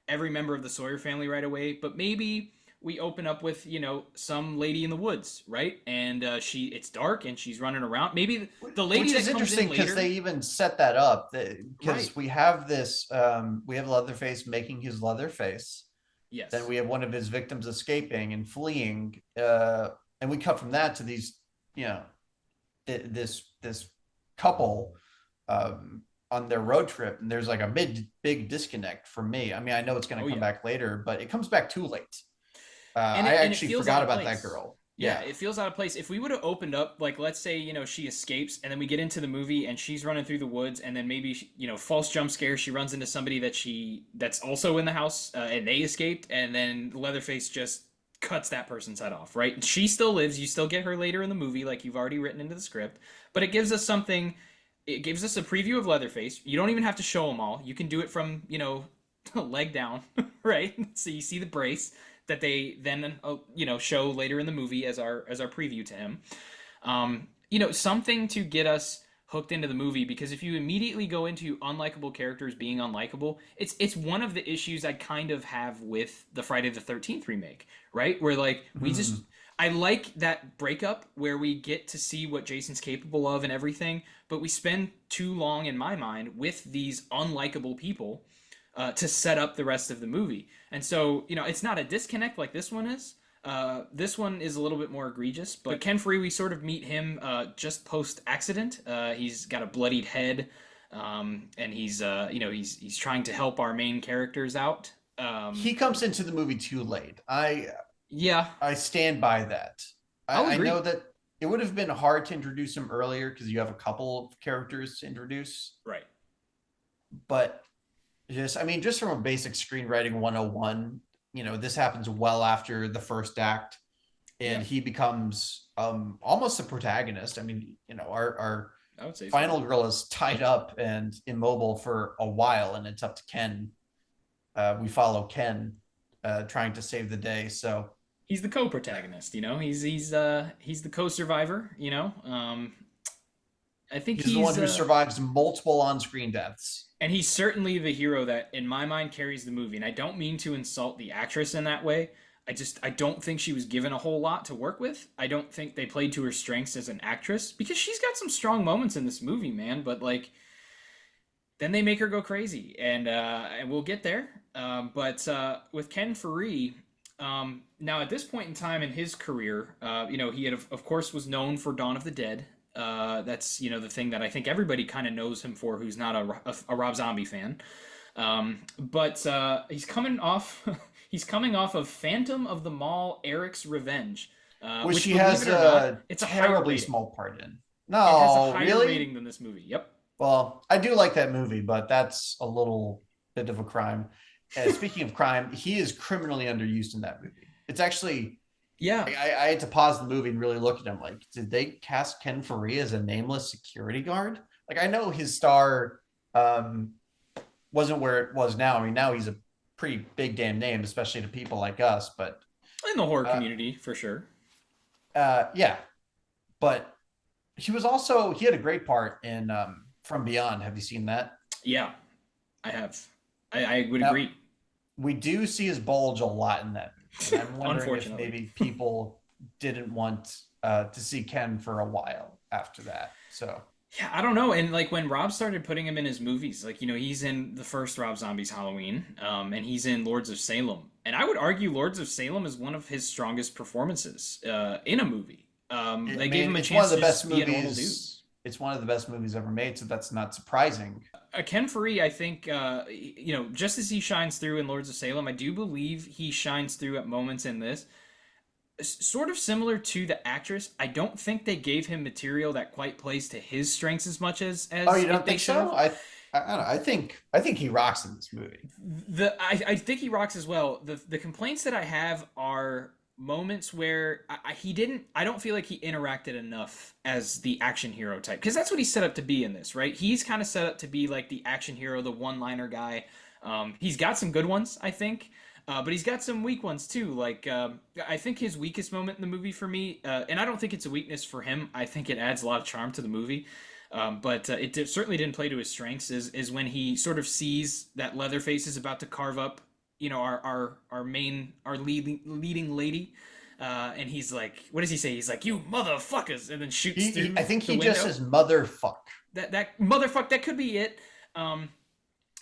every member of the Sawyer family right away, but maybe we open up with some lady in the woods, right? And it's dark and she's running around. Maybe the lady Which that is comes interesting in because later. they even set that up, because Right. we have we have Leatherface making his Leatherface. Yes. Then we have one of his victims escaping and fleeing, and we cut from that to these, this couple on their road trip, and there's like a big disconnect for me. I mean, I know it's going to come back later, but it comes back too late. And I it actually feels forgot out of about that place. girl. Yeah, Yeah. it feels out of place. If we would have opened up, like, let's say, she escapes, and then we get into the movie, and she's running through the woods, and then maybe, false jump scare, she runs into somebody that's also in the house, and they escaped, and then Leatherface just cuts that person's head off, right? She still lives. You still get her later in the movie, like you've already written into the script, but it gives us something. It gives us a preview of Leatherface. You don't even have to show them all. You can do it from, leg down, right? So you see the brace that they then show later in the movie as our preview to him. Something to get us hooked into the movie, because if you immediately go into unlikable characters being unlikable, it's one of the issues I kind of have with the Friday the 13th remake, right? Where like we just I like that breakup where we get to see what Jason's capable of and everything, but we spend too long in my mind with these unlikable people to set up the rest of the movie. And so, it's not a disconnect like this one is. This one is a little bit more egregious, but Ken Free, we sort of meet him just post accident. He's got a bloodied head, and he's trying to help our main characters out. He comes into the movie too late. Yeah, I stand by that. I'll I agree. know that it would have been hard to introduce him earlier because you have a couple of characters to introduce, Right. but just from a basic screenwriting 101, this happens well after the first act, and Yeah. he becomes almost a protagonist. Our I would say final so. girl is tied up and immobile for a while, and it's up to Ken. We follow Ken trying to save the day. So He's the co-protagonist, He's the co-survivor, I think he's the one who survives multiple on-screen deaths. and he's certainly the hero that, in my mind, carries the movie. And I don't mean to insult the actress in that way. I don't think she was given a whole lot to work with. I don't think they played to her strengths as an actress, because she's got some strong moments in this movie, man. But like, then they make her go crazy, and we'll get there. But with Ken Faree, now at this point in time in his career, he had of course was known for Dawn of the Dead. That's the thing that I think everybody kind of knows him for, who's not a Rob Zombie fan. But he's coming off he's coming off of Phantom of the Mall: Eric's Revenge, Which he believe has it or not, a it's a higher terribly rating. small part in. It has a No, higher really? rating than this movie. Yep. Well, I do like that movie, but that's a little bit of a crime. And speaking of crime, he is criminally underused in that movie. It's actually, Yeah. I had to pause the movie and really look at him. Like, did they cast Ken Faree as a nameless security guard? Like, I know his star wasn't where it was now. I mean, now he's a pretty big damn name, especially to people like us. But In the horror community, for sure. yeah, but he had a great part in From Beyond. Have you seen that? Yeah, I have. I would Now, agree. we do see his bulge a lot in that movie. And I'm wondering if Unfortunately. maybe people didn't want to see Ken for a while after that. So Yeah, I don't know. And like when Rob started putting him in his movies, like he's in the first Rob Zombie's Halloween, and he's in Lords of Salem, and I would argue Lords of Salem is one of his strongest performances in a movie. They gave him a it's one chance of the to best just be a normal dude. movies. It's one of the best movies ever made, so that's not surprising. Ken Faree, I think, just as he shines through in Lords of Salem, I do believe he shines through at moments in this. Sort of similar to the actress, I don't think they gave him material that quite plays to his strengths as much as Oh, you don't they think should so? have. I don't know. I think he rocks in this movie. I think he rocks as well. The complaints that I have are moments where I don't feel like he interacted enough as the action hero type, because that's what he's set up to be in this, right? He's kind of set up to be like the action hero, the one-liner guy. He's got some good ones, I think, but he's got some weak ones too. Like I think his weakest moment in the movie for me, and I don't think it's a weakness for him, I think it adds a lot of charm to the movie, but certainly didn't play to his strengths, is when he sort of sees that Leatherface is about to carve up our leading lady, and he's like, what does he say? He's like, "You motherfuckers," and then shoots through I think the he just window. says motherfuck. That motherfuck, that could be it.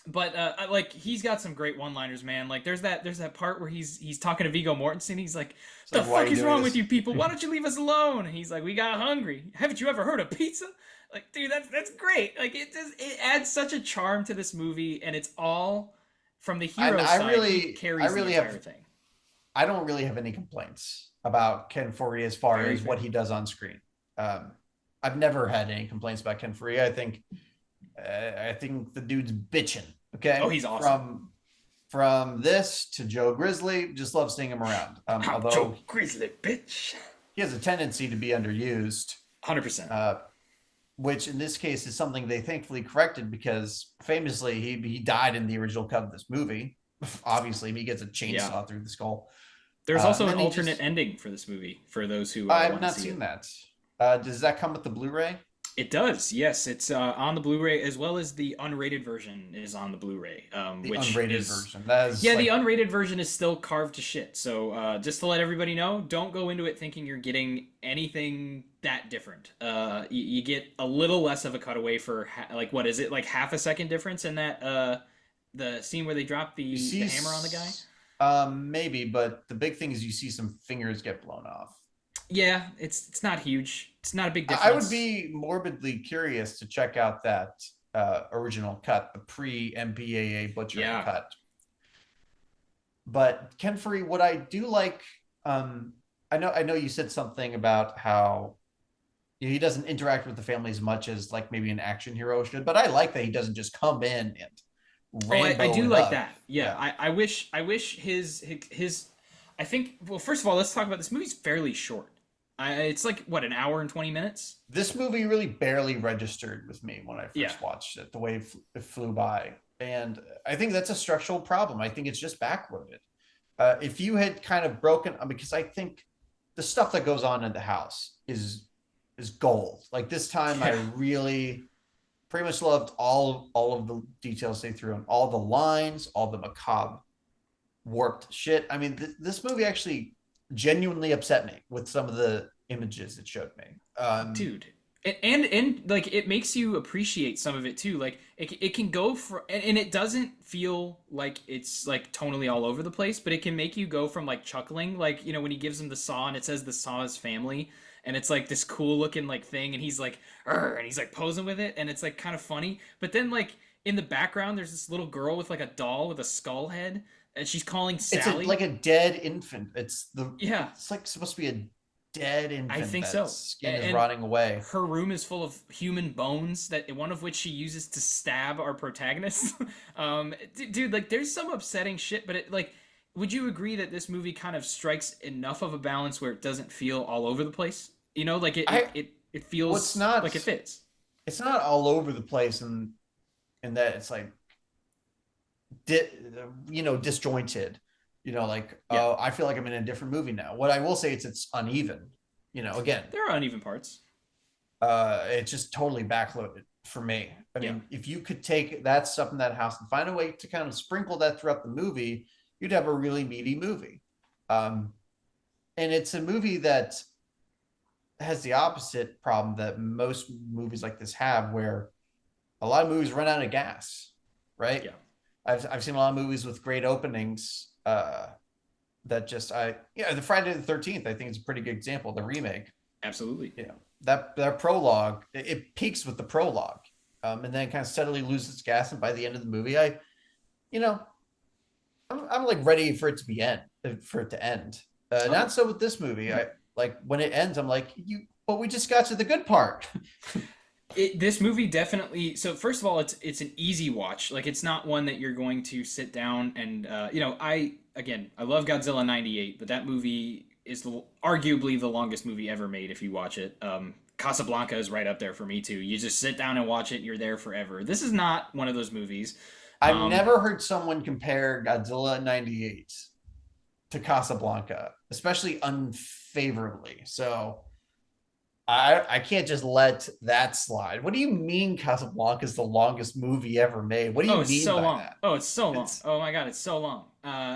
But like, he's got some great one-liners, man. Like there's that part where he's talking to Viggo Mortensen. He's like, "The Like, why are fuck you is doing wrong this?" with you people? Why don't you leave us alone?" And he's like, "We got hungry. Haven't you ever heard of pizza?" Like, dude, that's great. Like it adds such a charm to this movie, and it's all from the hero And side. He carries the entire thing. I don't really have any complaints about Ken Foree as far Very as what fair. he does on screen. Um, I've never had any complaints about Ken Foree. I think the dude's bitching. Oh, Okay, he's awesome. from this to Joe Grizzly, just love seeing him around. I'm Although Joe Grizzly, bitch. he has a tendency to be underused, 100%. which in this case is something they thankfully corrected because famously he died in the original cut of this movie. Obviously, he gets a Yeah. chainsaw through the skull. There's also And an then he alternate just ending for this movie for those who I've want to not see seen it. that. Does that come with the Blu-ray? It does, yes. It's on the Blu-ray as well as the unrated version is on the Blu-ray, The which unrated is version. That is yeah, the like unrated version is still carved to shit. So just to let everybody know, don't go into it thinking you're getting anything that different. You get a little less of a cutaway for like what is it like half a second difference in that the scene where they drop you the see hammer on the guy. Maybe, but the big thing is you see some fingers get blown off. Yeah, it's not huge. It's not a big I would difference. be morbidly curious to check out that original cut, the pre MPAA butchering Yeah. cut. But Ken Foree, what I do like, I know you said something about how he doesn't interact with the family as much as like maybe an action hero should, but I like that he doesn't just come in and Oh, I Rambo do it like up. that. Yeah, Yeah. I wish his I think well first of all let's talk about this movie's fairly short. It's like what an hour and 20 minutes. This movie really barely registered with me when I Yeah. first watched it, the way it flew by. And I think that's a structural problem. I think it's just backloaded. If you had kind of broken, because I think the stuff that goes on in the house is gold. Like this time, I Yeah. really pretty much loved all of the details they threw in, all the lines, all the macabre warped shit. I mean, this movie actually genuinely upset me with some of the images it showed me. Dude. And like it makes you appreciate some of it too. Like it can go for and it doesn't feel like it's like tonally all over the place, but it can make you go from like chuckling like, you know, when he gives him the saw and it says the saw's family and it's like this cool looking like thing and he's like and he's like posing with it and it's like kind of funny. But then like in the background there's this little girl with like a doll with a skull head and she's calling Sally. Like a dead infant. Yeah, It's like supposed to be a dead I infant think that so. skin is And rotting away. her room is full of human bones that one of which she uses to stab our protagonist. Dude, like there's some upsetting shit, but it like would you agree that this movie kind of strikes enough of a balance where it doesn't feel all over the place? You know, like it Well, it's feels not like it fits. it's not all over the place in that it's like di- disjointed. Like, Yeah. oh, I feel like I'm in a different movie now. What I will say is it's uneven. Again, There are uneven parts. it's just totally backloaded for me. I Yeah. mean, if you could take that stuff in that house and find a way to kind of sprinkle that throughout the movie, you'd have a really meaty movie. Um, and it's a movie that has the opposite problem that most movies like this have, where a lot of movies run out of gas, right? Yeah. I've seen a lot of movies with great openings that just the Friday the 13th I think is a pretty good example. The remake, Absolutely. that prologue it peaks with the prologue, and then kind of steadily loses gas, and by the end of the movie, you know, I'm like ready for it to end. Not so with this movie. I like when it ends. I'm like but we just got to the good part. This movie definitely. So first of all, it's an easy watch. Like it's not one that you're going to sit down and I love Godzilla '98, but that movie is arguably the longest movie ever made if you watch it. Casablanca is right up there for me too. You just sit down and watch it, you're there forever. This is not one of those movies. I've never heard someone compare Godzilla '98 to Casablanca, especially unfavorably. So I can't just let that slide. What do you mean Casablanca is the longest movie ever made? What do you Oh, it's mean so by long. that? Oh, it's so long. It's Oh my God, it's so long.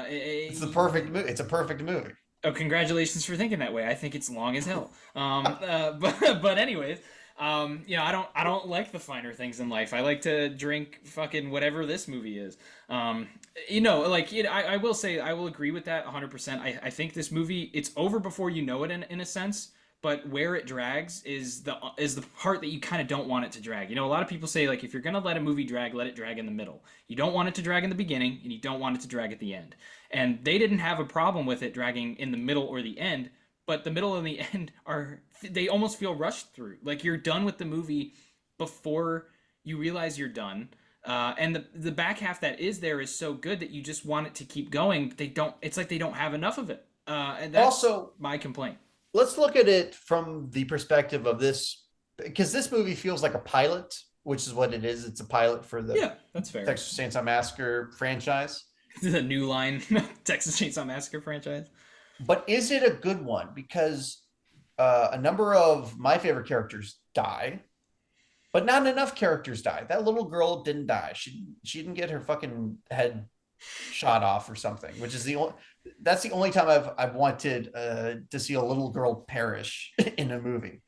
it's the perfect movie. It's a perfect movie. Oh, congratulations for thinking that way. I think it's long as hell. But anyways, I don't like the finer things in life. I like to drink fucking whatever this movie is. I will say I will agree with that 100%. I think this movie it's over before you know it in a sense, but where it drags is the part that you kind of don't want it to drag. You know, a lot of people say like if you're gonna let a movie drag, let it drag in the middle. You don't want it to drag in the beginning, and you don't want it to drag at the end. And they didn't have a problem with it dragging in the middle or the end, but the middle and the end are they almost feel rushed through. Like you're done with the movie before you realize you're done. And the back half that is there is so good that you just want it to keep going. But they don't. It's like they don't have enough of it. And that's Also, my complaint. let's look at it from the perspective of this, because this movie feels like a pilot, which is what it is. It's a pilot for the That's fair. Texas Chainsaw Massacre franchise. The New Line Texas Chainsaw Massacre franchise. But is it a good one? Because a number of my favorite characters die, but not enough characters die. That little girl didn't die. She didn't get her fucking head shot off or something, which is that's the only time I've wanted to see a little girl perish in a movie.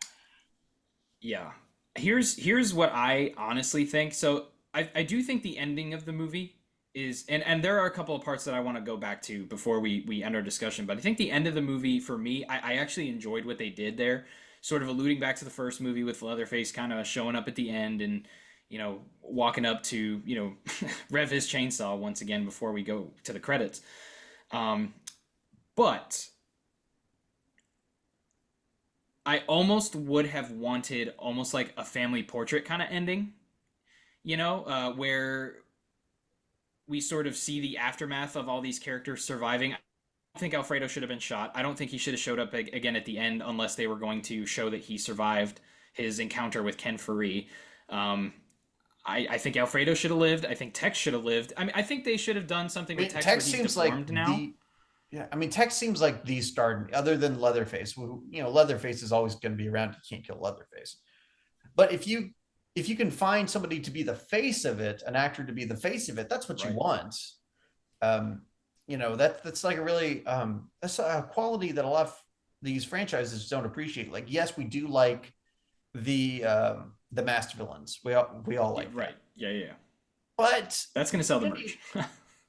Yeah. Here's what I honestly think. So I do think the ending of the movie is and there are a couple of parts that I want to go back to before we end our discussion, but I think the end of the movie for me, I actually enjoyed what they did there, sort of alluding back to the first movie with Leatherface kind of showing up at the end and walking up to rev his chainsaw once again before we go to the credits. But I almost would have wanted almost like a family portrait kind of ending, where we sort of see the aftermath of all these characters surviving. I don't think Alfredo should have been shot. I don't think he should have showed up again at the end unless they were going to show that he survived his encounter with Ken Faree. I think Alfredo should have lived. I think Tex should have lived. I mean, I think they should have done something with Tex where he's seems deformed like now. Tex seems like the star, other than Leatherface. Who, Leatherface is always going to be around. You can't kill Leatherface. But if you can find somebody to be the face of it, an actor to be the face of it, that's what you want. That's like a really that's a quality that a lot of these franchises don't appreciate. Like, yes, we do like the masked villains. We all like right. Yeah. But that's gonna sell the merch.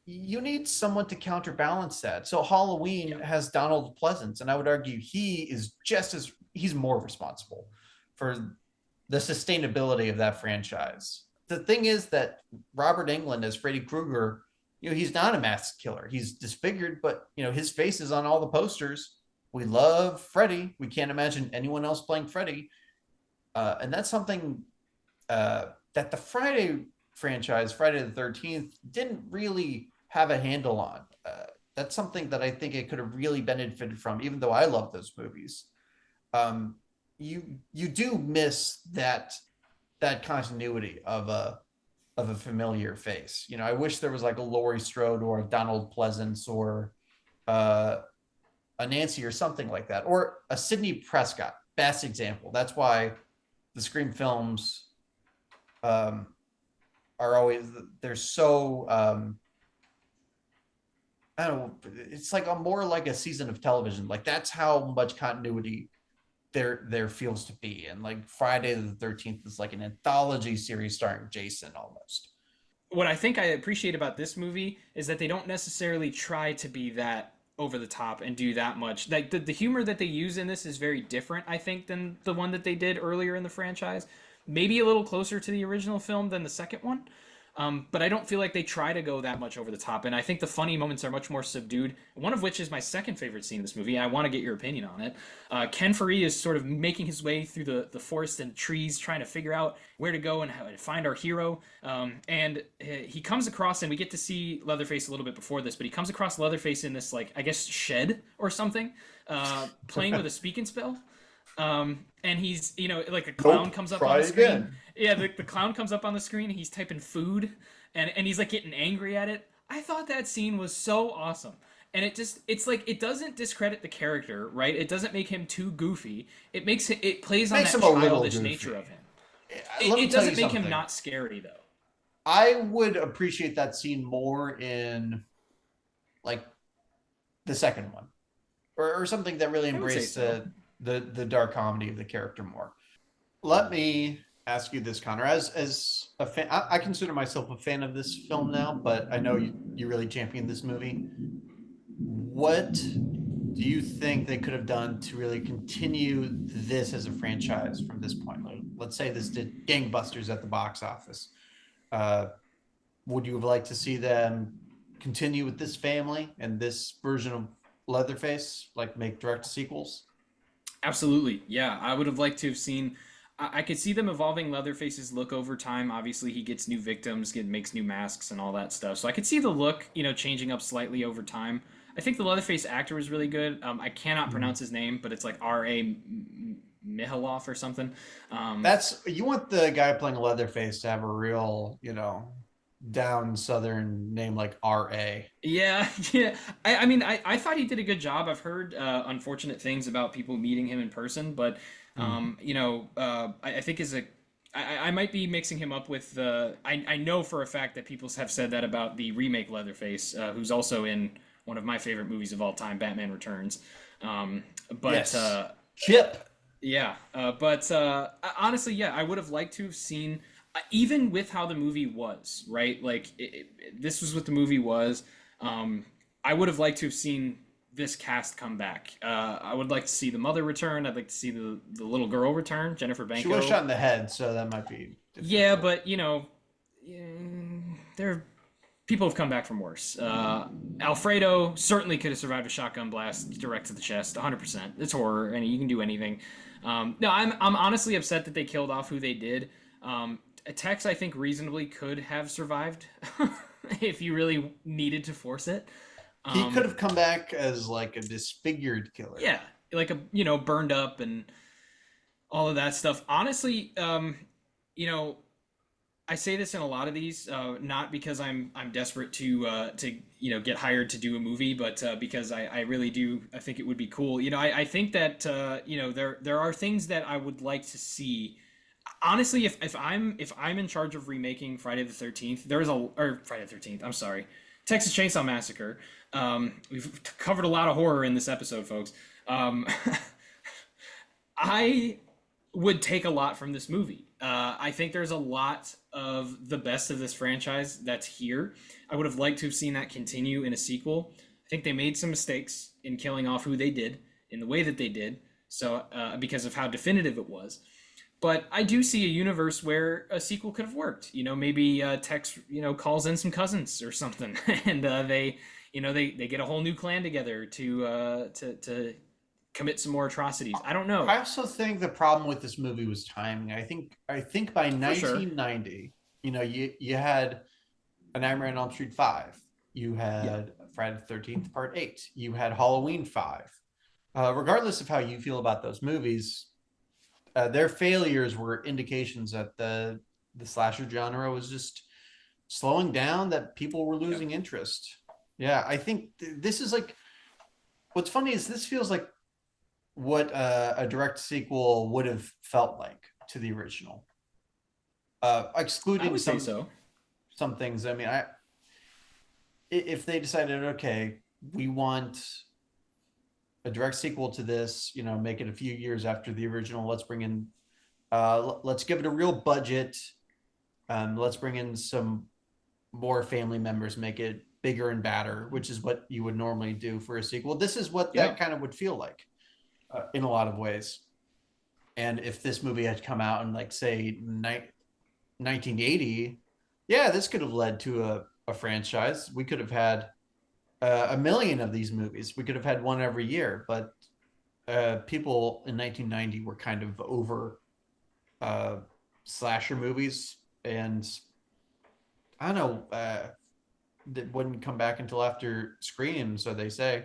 You need someone to counterbalance that. So Halloween has Donald Pleasance, and I would argue he's more responsible for the sustainability of that franchise. The thing is that Robert Englund as Freddy Krueger, he's not a masked killer. He's disfigured, but his face is on all the posters. We love Freddy. We can't imagine anyone else playing Freddy. And that's something that the Friday franchise, Friday the 13th, didn't really have a handle on. That's something that I think it could have really benefited from, even though I love those movies. You do miss that continuity of a familiar face. I wish there was like a Laurie Strode or a Donald Pleasance or a Nancy or something like that, or a Sidney Prescott. Best example. That's why the Scream films are always, they're so I don't know, it's like more like a season of television. Like, that's how much continuity there feels to be. And like Friday the 13th is like an anthology series starring Jason almost. What I think I appreciate about this movie is that they don't necessarily try to be that over the top and do that much. Like the humor that they use in this is very different, I think, than the one that they did earlier in the franchise. Maybe a little closer to the original film than the second one. But I don't feel like they try to go that much over the top. And I think the funny moments are much more subdued, one of which is my second favorite scene in this movie. I want to get your opinion on it. Ken Faree is sort of making his way through the forest and trees, trying to figure out where to go and how to find our hero. And he comes across, and we get to see Leatherface a little bit before this, but he comes across Leatherface in this, like, I guess, shed or something, playing with a speak and spell. And he's, like a clown comes up on the screen. Again. Yeah, the clown comes up on the screen, and he's typing food, and he's like getting angry at it. I thought that scene was so awesome. And it's like, it doesn't discredit the character, right? It doesn't make him too goofy. It plays on that childish nature of him. It doesn't make him not scary, though. I would appreciate that scene more in like the second one, or something that really embraced the dark comedy of the character more. Let me ask you this, Connor, as a fan. I consider myself a fan of this film now, but I know you really champion this movie. What do you think they could have done to really continue this as a franchise from this point? Like, let's say this did gangbusters at the box office. Uh, would you have liked to see them continue with this family and this version of Leatherface, like make direct sequels? Absolutely. Yeah, I would have liked to have seen. I could see them evolving Leatherface's look over time. Obviously, he gets new victims, makes new masks and all that stuff. So I could see the look, changing up slightly over time. I think the Leatherface actor was really good. I cannot pronounce his name, but it's like R.A. Mihailoff or something. That's you want the guy playing Leatherface to have a real, down southern name like R.A. Yeah, yeah. I mean, I thought he did a good job. I've heard unfortunate things about people meeting him in person, but I think I might be mixing him up with the. I know for a fact that people have said that about the remake Leatherface, who's also in one of my favorite movies of all time, Batman Returns. But Yes. Chip. yeah, but honestly, yeah, I would have liked to have seen, even with how the movie was, right? Like, this was what the movie was. I would have liked to have seen this cast come back. I would like to see the mother return. I'd like to see the little girl return, Jennifer Banco. She was shot in the head, so that might be difficult. Yeah, but there people have come back from worse. Alfredo certainly could have survived a shotgun blast direct to the chest, 100%. It's horror, and you can do anything. No, I'm honestly upset that they killed off who they did. Tex, I think, reasonably could have survived if you really needed to force it. He could have come back as like a disfigured killer. Yeah, like burned up and all of that stuff. Honestly, I say this in a lot of these, not because I'm desperate to get hired to do a movie, but because I really do. I think it would be cool. I think that there are things that I would like to see. Honestly, if I'm in charge of remaking Friday the 13th, Friday the 13th. I'm sorry, Texas Chainsaw Massacre. We've covered a lot of horror in this episode, folks. I would take a lot from this movie. I think there's a lot of the best of this franchise that's here. I would have liked to have seen that continue in a sequel. I think they made some mistakes in killing off who they did in the way that they did, so because of how definitive it was. But I do see a universe where a sequel could have worked. Maybe Tex, calls in some cousins or something, and they get a whole new clan together to commit some more atrocities. I don't know. I also think the problem with this movie was timing. I think by 1990, you had A Nightmare on Elm Street 5. You had Friday the 13th Part 8. You had Halloween 5. Regardless of how you feel about those movies, their failures were indications that the slasher genre was just slowing down, that people were losing interest. Yeah, I think this is like, what's funny is this feels like what a direct sequel would have felt like to the original. Excluding some things. I mean, if they decided, okay, we want a direct sequel to this, make it a few years after the original, let's bring in, let's give it a real budget. Let's bring in some more family members, make it bigger and badder, which is what you would normally do for a sequel. This is what that kind of would feel like. In a lot of ways. And if this movie had come out in, like, say, 1980, this could have led to a franchise. We could have had a million of these movies. We could have had one every year. But people in 1990 were kind of over slasher movies. And I don't know, that wouldn't come back until after Scream, so they say.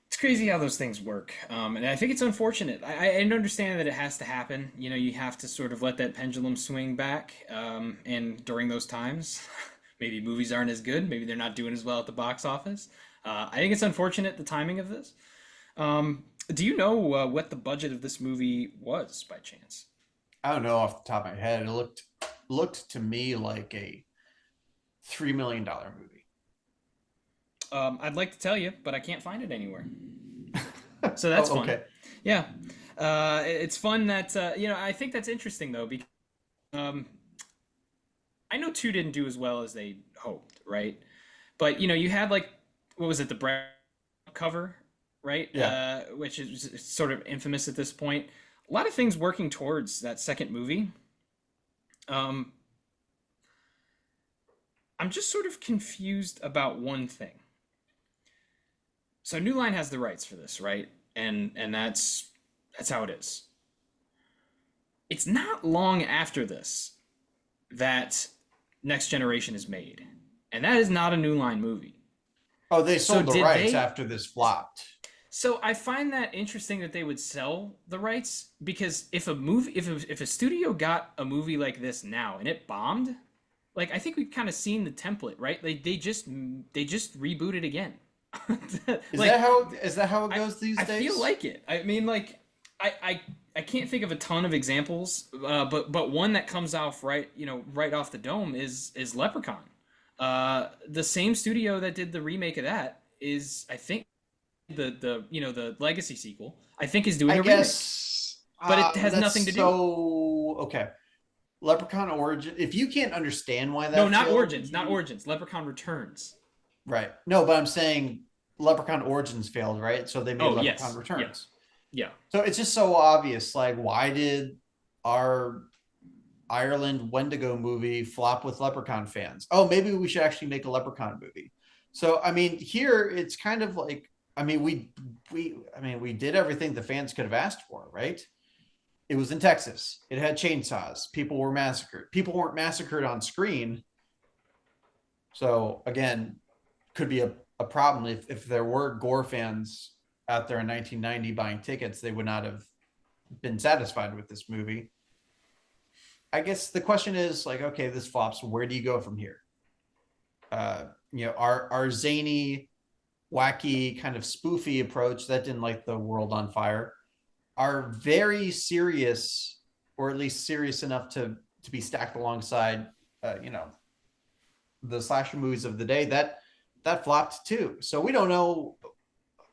It's crazy how those things work, and I think it's unfortunate. I understand that it has to happen. You have to sort of let that pendulum swing back, and during those times, maybe movies aren't as good. Maybe they're not doing as well at the box office. I think it's unfortunate, the timing of this. Do you know what the budget of this movie was, by chance? I don't know off the top of my head. It looked to me like a $3 million movie. I'd like to tell you, but I can't find it anywhere. So that's fun. Okay. Yeah. It's fun that, I think that's interesting, though, because I know 2 didn't do as well as they hoped, right? But, you had, like, what was it, the Brad cover, right? Yeah. Which is sort of infamous at this point. A lot of things working towards that second movie. Um, I'm just sort of confused about one thing. So New Line has the rights for this, right? And that's how it is. It's not long after this that Next Generation is made, and that is not a New Line movie. Oh, they So sold the did rights they? after this flopped. So I find that interesting that they would sell the rights because if a studio got a movie like this now and it bombed, like I think we've kind of seen the template, right? They just reboot it again. Like Is that how it I goes these I days? feel like it. I mean, like I can't think of a ton of examples, but one that comes off right off the dome is Leprechaun. The same studio that did the remake of that is I think the legacy sequel I think is doing I a remake, guess but it has nothing that's to do. so okay. Leprechaun Origin. If you can't understand why No, that not failed, Origins, not Origins. Leprechaun Returns. right? No, but I'm saying Leprechaun Origins failed, right? So they made Oh Leprechaun yes, yeah, Returns. yeah. So it's just so obvious. Like, why did our Ireland Wendigo movie flop with Leprechaun fans? Oh, maybe we should actually make a Leprechaun movie. So I mean, here it's kind of like, I mean, we did everything the fans could have asked for, right? It was in Texas. It had chainsaws. People were massacred. People weren't massacred on screen. So again, could be a problem if there were gore fans out there in 1990 buying tickets, they would not have been satisfied with this movie. I guess the question is like, okay, this flops. Where do you go from here? Our zany, wacky, kind of spoofy approach that didn't light the world on fire. Are very serious, or at least serious enough to be stacked alongside, the slasher movies of the day that flopped too. So we don't know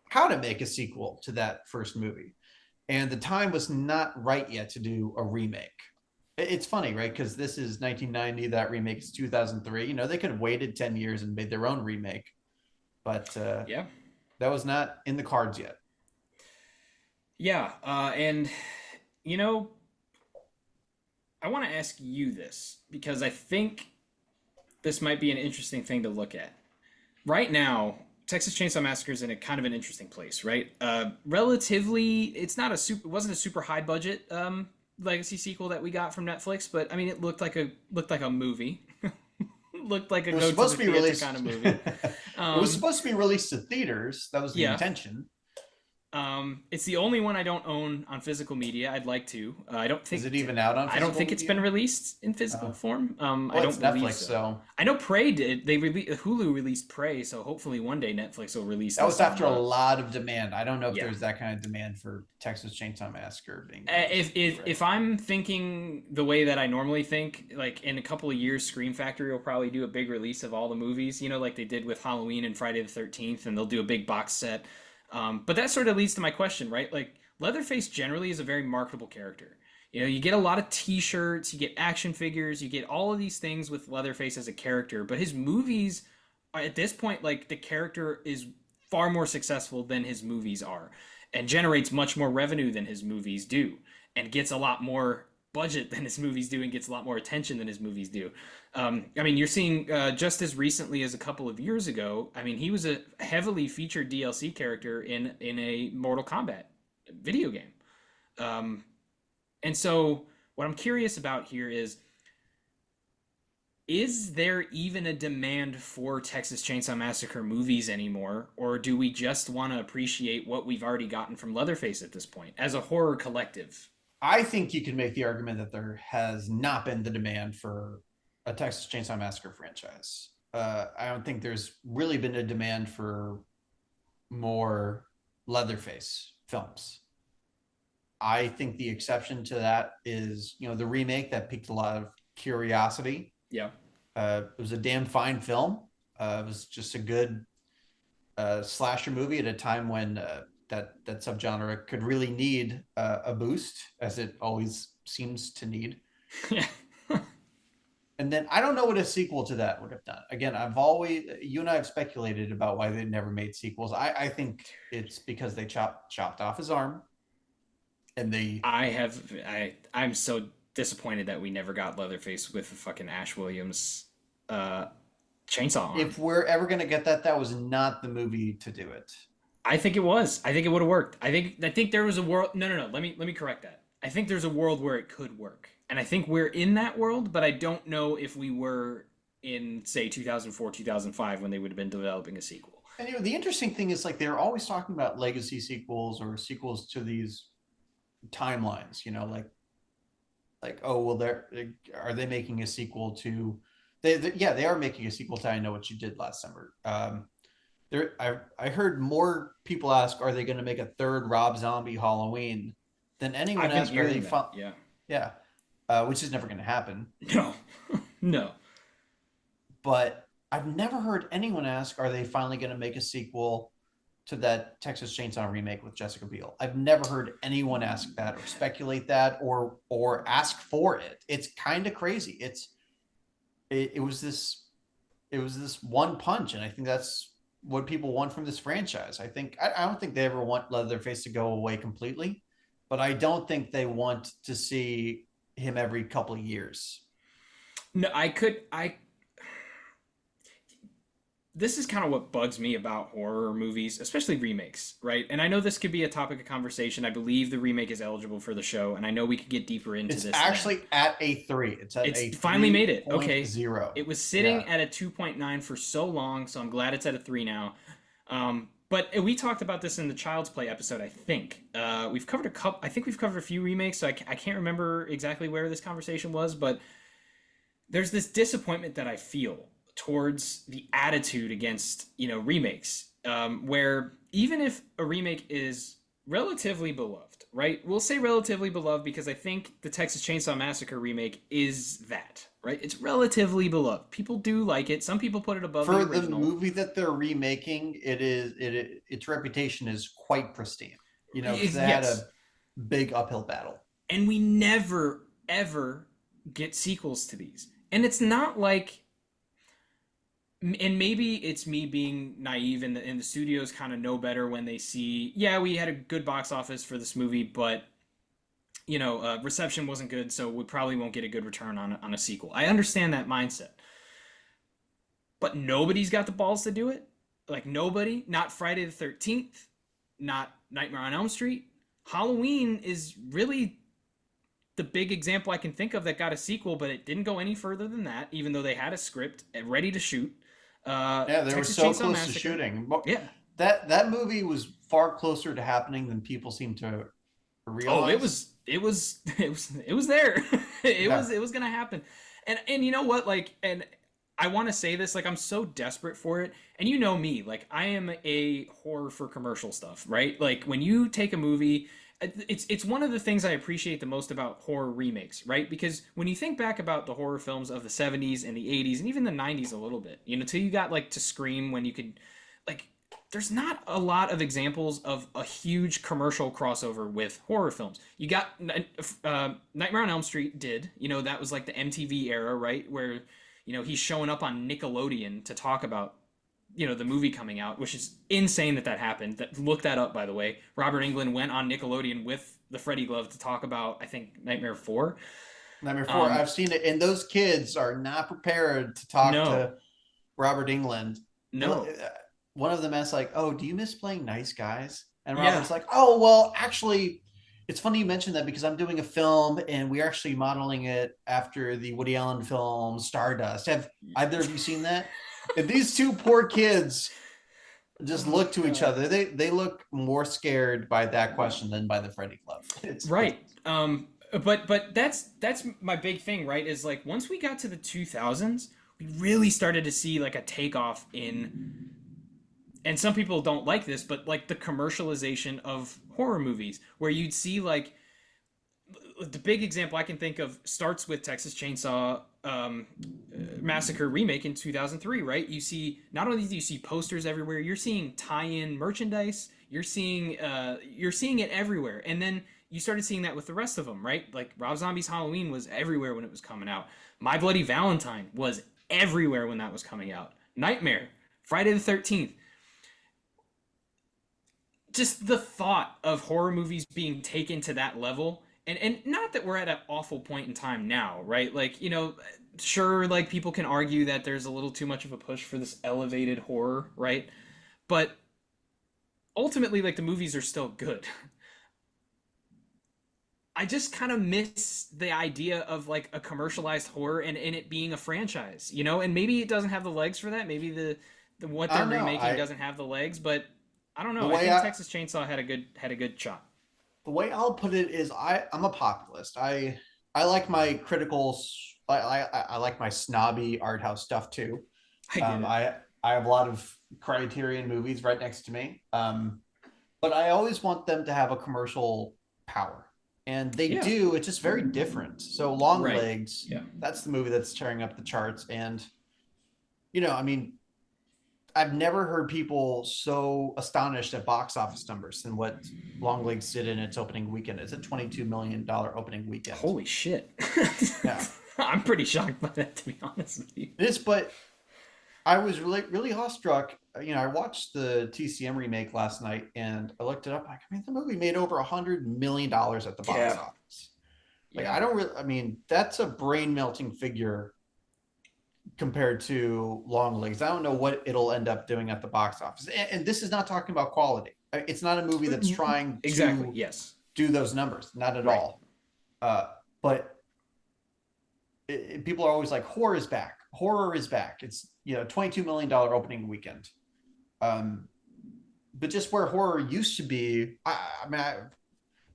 how to make a sequel to that first movie, and the time was not right yet to do a remake. It's funny, right? Because this is 1990, that remake is 2003. They could have waited 10 years and made their own remake, but Yeah. that was not in the cards yet. Yeah, and you know, I want to ask you this because I think this might be an interesting thing to look at. Right now, Texas Chainsaw Massacre is in a kind of an interesting place, right? Relatively, it wasn't a super high budget legacy sequel that we got from Netflix, but I mean, it looked like a movie, looked like a It was go to supposed the to be theater released. kind of movie. It was supposed to be released to theaters. That was the Yeah, intention. it's the only one I don't own on physical media. I'd like to. I don't Is think it even out on I don't physical think it's been media? released in physical form. I Well, it's don't believe Netflix, so. so I know Prey did. Hulu released Prey, so hopefully one day Netflix will release that this was after on. a lot of demand. I don't know if Yeah. there's that kind of demand for Texas Chainsaw Massacre being If released. if Right. if I'm thinking the way that I normally think, like in a couple of years, Scream Factory will probably do a big release of all the movies. Like they did with Halloween and Friday the 13th, and they'll do a big box set. But that sort of leads to my question, right? Like Leatherface generally is a very marketable character. You get a lot of T-shirts, you get action figures, you get all of these things with Leatherface as a character. But his movies, at this point, like the character is far more successful than his movies are, and generates much more revenue than his movies do, and gets a lot more budget than his movies do, and gets a lot more attention than his movies do. I mean, you're seeing just as recently as a couple of years ago. I mean, he was a heavily featured DLC character in a Mortal Kombat video game. Um, and so, what I'm curious about here is there even a demand for Texas Chainsaw Massacre movies anymore, or do we just want to appreciate what we've already gotten from Leatherface at this point as a horror collective? I think you can make the argument that there has not been the demand for a Texas Chainsaw Massacre franchise. I don't think there's really been a demand for more Leatherface films. I think the exception to that is, the remake that piqued a lot of curiosity. Yeah. It was a damn fine film. It was just a good slasher movie at a time when that subgenre could really need a boost, as it always seems to need. Yeah. And then I don't know what a sequel to that would have done. Again, you and I have speculated about why they never made sequels. I think it's because they chopped off his arm, and they I'm so disappointed that we never got Leatherface with the fucking Ash Williams uh chainsaw arm. if we're ever gonna get that, that was not the movie to do it. I think it was. I think it would have worked. I think there was a world. No, no, no. Let me correct that. I think there's a world where it could work, and I think we're in that world. But I don't know if we were in, say, 2004, 2005 when they would have been developing a sequel. And the interesting thing is like they're always talking about legacy sequels or sequels to these timelines. Oh well, are they making a sequel to? They are making a sequel to I Know What You Did Last Summer. I heard more people ask, are they going to make a third Rob Zombie Halloween than anyone I've been asked? hearing that. Yeah. Yeah, which is never going to happen. No, no. But I've never heard anyone ask, are they finally going to make a sequel to that Texas Chainsaw remake with Jessica Biel? I've never heard anyone ask that or speculate that or ask for it. It's kind of crazy. It was this one punch, and I think that's what people want from this franchise. I don't think they ever want Leatherface to go away completely, but I don't think they want to see him every couple of years. No, this is kind of what bugs me about horror movies, especially remakes, right? And I know this could be a topic of conversation. I believe the remake is eligible for the show, and I know we could get deeper into It's this. actually at a 3. It's finally made it. Okay. 0. It was sitting at a 2.9 for so long, so I'm glad it's at a 3 now. But we talked about this in the Child's Play episode, I think. We've covered a few remakes, so I can't remember exactly where this conversation was, but there's this disappointment that I feel towards the attitude against remakes, where even if a remake is relatively beloved, right? We'll say relatively beloved because I think the Texas Chainsaw Massacre remake is that, right? It's relatively beloved. People do like it. Some people put it above for the original. The movie that they're remaking. Its reputation is quite pristine. Because they had a big uphill battle, and we never ever get sequels to these. And it's not like. And maybe it's me being naive, and the studios kind of know better when they see, we had a good box office for this movie, but reception wasn't good, so we probably won't get a good return on a sequel. I understand that mindset, but nobody's got the balls to do it. Like nobody, not Friday the 13th, not Nightmare on Elm Street. Halloween is really the big example I can think of that got a sequel, but it didn't go any further than that, even though they had a script ready to shoot. They were so close to shooting. Yeah, that movie was far closer to happening than people seem to realize. Oh, it was there. It was gonna happen. And you know what? Like, and I want to say this, like, I'm so desperate for it. And you know me, like, I am a horror for commercial stuff, right? Like, when you take a movie, it's one of the things I appreciate the most about horror remakes, right? Because when you think back about the horror films of the 70s and the 80s and even the 90s a little bit, till you got like to Scream, when you could, like, there's not a lot of examples of a huge commercial crossover with horror films. You got Nightmare on Elm Street did, that was like the MTV era, right? Where, he's showing up on Nickelodeon to talk about the movie coming out, which is insane that happened. Look that up, by the way. Robert Englund went on Nickelodeon with the Freddy glove to talk about, I think, Nightmare 4. Nightmare 4, I've seen it, and those kids are not prepared to talk to Robert Englund. No. One of them asked, like, oh, do you miss playing Nice Guys? And Robert's like, oh, well, actually, it's funny you mentioned that because I'm doing a film, and we're actually modeling it after the Woody Allen film Stardust. Have either of you seen that? And these two poor kids just look to each other. They look more scared by that question than by the Freddy Club. Right. But that's my big thing, right? Is like once we got to the 2000s, we really started to see like a takeoff in, and some people don't like this, but like the commercialization of horror movies, where you'd see like the big example I can think of starts with Texas Chainsaw Massacre remake in 2003, right? You see, not only do you see posters everywhere, you're seeing tie-in merchandise, you're seeing it everywhere. And then you started seeing that with the rest of them, right? Like Rob Zombie's Halloween was everywhere when it was coming out. My Bloody Valentine was everywhere when that was coming out. Nightmare, Friday the 13th. Just the thought of horror movies being taken to that level, and not that we're at an awful point in time now, right? Like, sure, like people can argue that there's a little too much of a push for this elevated horror, right? But ultimately, like, the movies are still good. I just kind of miss the idea of like a commercialized horror and it being a franchise, and maybe it doesn't have the legs for that. Maybe the what I they're don't know. remaking doesn't have the legs, but I don't The know. I way think Texas Chainsaw had a good shot. the way I'll put it is I'm a populist. I like my critical. I like my snobby art house stuff too. I get it. I have a lot of Criterion movies right next to me. But I always want them to have a commercial power. And they Yeah. do. It's just very different. So Long Right. Legs, Yeah. that's the movie that's tearing up the charts. And, I mean, I've never heard people so astonished at box office numbers than what Long Legs did in its opening weekend. It's a $22 million opening weekend. Holy shit. Yeah. I'm pretty shocked by that, to be honest with you. It is, but I was really, really awestruck. I watched the TCM remake last night and I looked it up. Like, I mean, the movie made over $100 million at the box Yeah. office. Like, Yeah. that's a brain melting figure compared to Long Legs. I don't know what it'll end up doing at the box office. And this is not talking about quality. It's not a movie that's trying Exactly. to Yes. do those numbers. Not at Right. all. But people are always like, horror is back. Horror is back. It's, $22 million opening weekend. But just where horror used to be,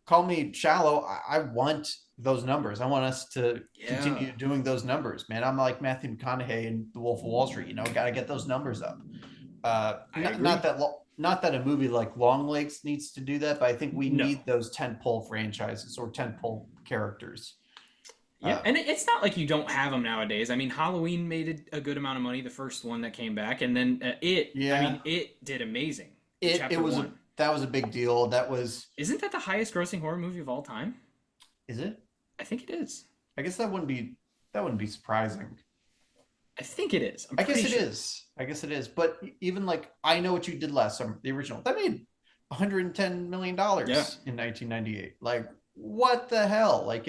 call me shallow. I want those numbers. I want us to continue doing those numbers, man. I'm like Matthew McConaughey in The Wolf of Wall Street. Got to get those numbers up. Not that a movie like Long Legs needs to do that, but I think we need those tentpole franchises or tentpole characters. Yeah, and it's not like you don't have them nowadays. I mean, Halloween made a good amount of money, the first one that came back, and then it did amazing. That was a big deal. Isn't that the highest grossing horror movie of all time? Is it? I think it is. I guess that wouldn't be surprising. I think it is. I guess it is. But even like I Know What You Did Last Summer, the original, that made $110 million in 1998. Like, what the hell? Like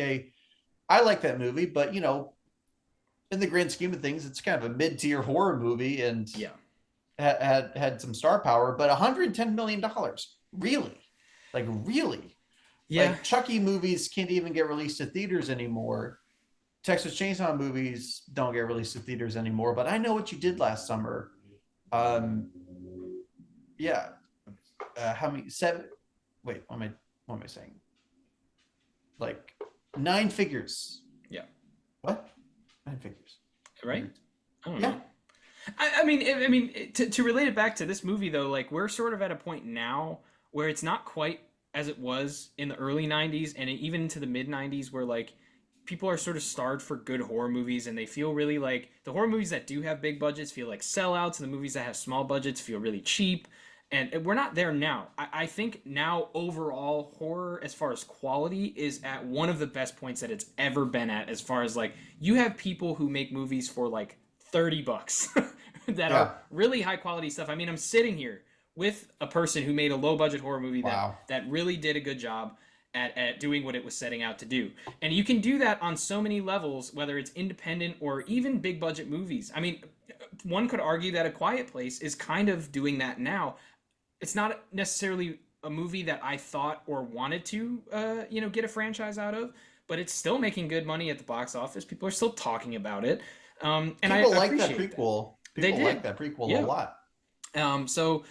I like that movie, but in the grand scheme of things, it's kind of a mid-tier horror movie, and had some star power. But $110 million, really, yeah. Like Chucky movies can't even get released to theaters anymore. Texas Chainsaw movies don't get released to theaters anymore. But I Know What You Did Last Summer. Yeah. How many? 7? Wait, what am I saying? Like 9 figures. Yeah. What? 9 figures. Right? I don't know. I mean, to relate it back to this movie though, like we're sort of at a point now where it's not quite as it was in the early 90s and even into the mid 90s, where like people are sort of starved for good horror movies, and they feel really like the horror movies that do have big budgets feel like sellouts, and the movies that have small budgets feel really cheap. And we're not there now. I think now overall horror, as far as quality, is at one of the best points that it's ever been at. As far as like, you have people who make movies for like $30 that are really high quality stuff. I mean, I'm sitting here with a person who made a low budget horror movie that really did a good job at doing what it was setting out to do. And you can do that on so many levels, whether it's independent or even big budget movies. I mean, one could argue that A Quiet Place is kind of doing that now. It's not necessarily a movie that I thought or wanted to, get a franchise out of, but it's still making good money at the box office. People are still talking about it. And people I like that appreciate prequel. That. People like that prequel a lot. So,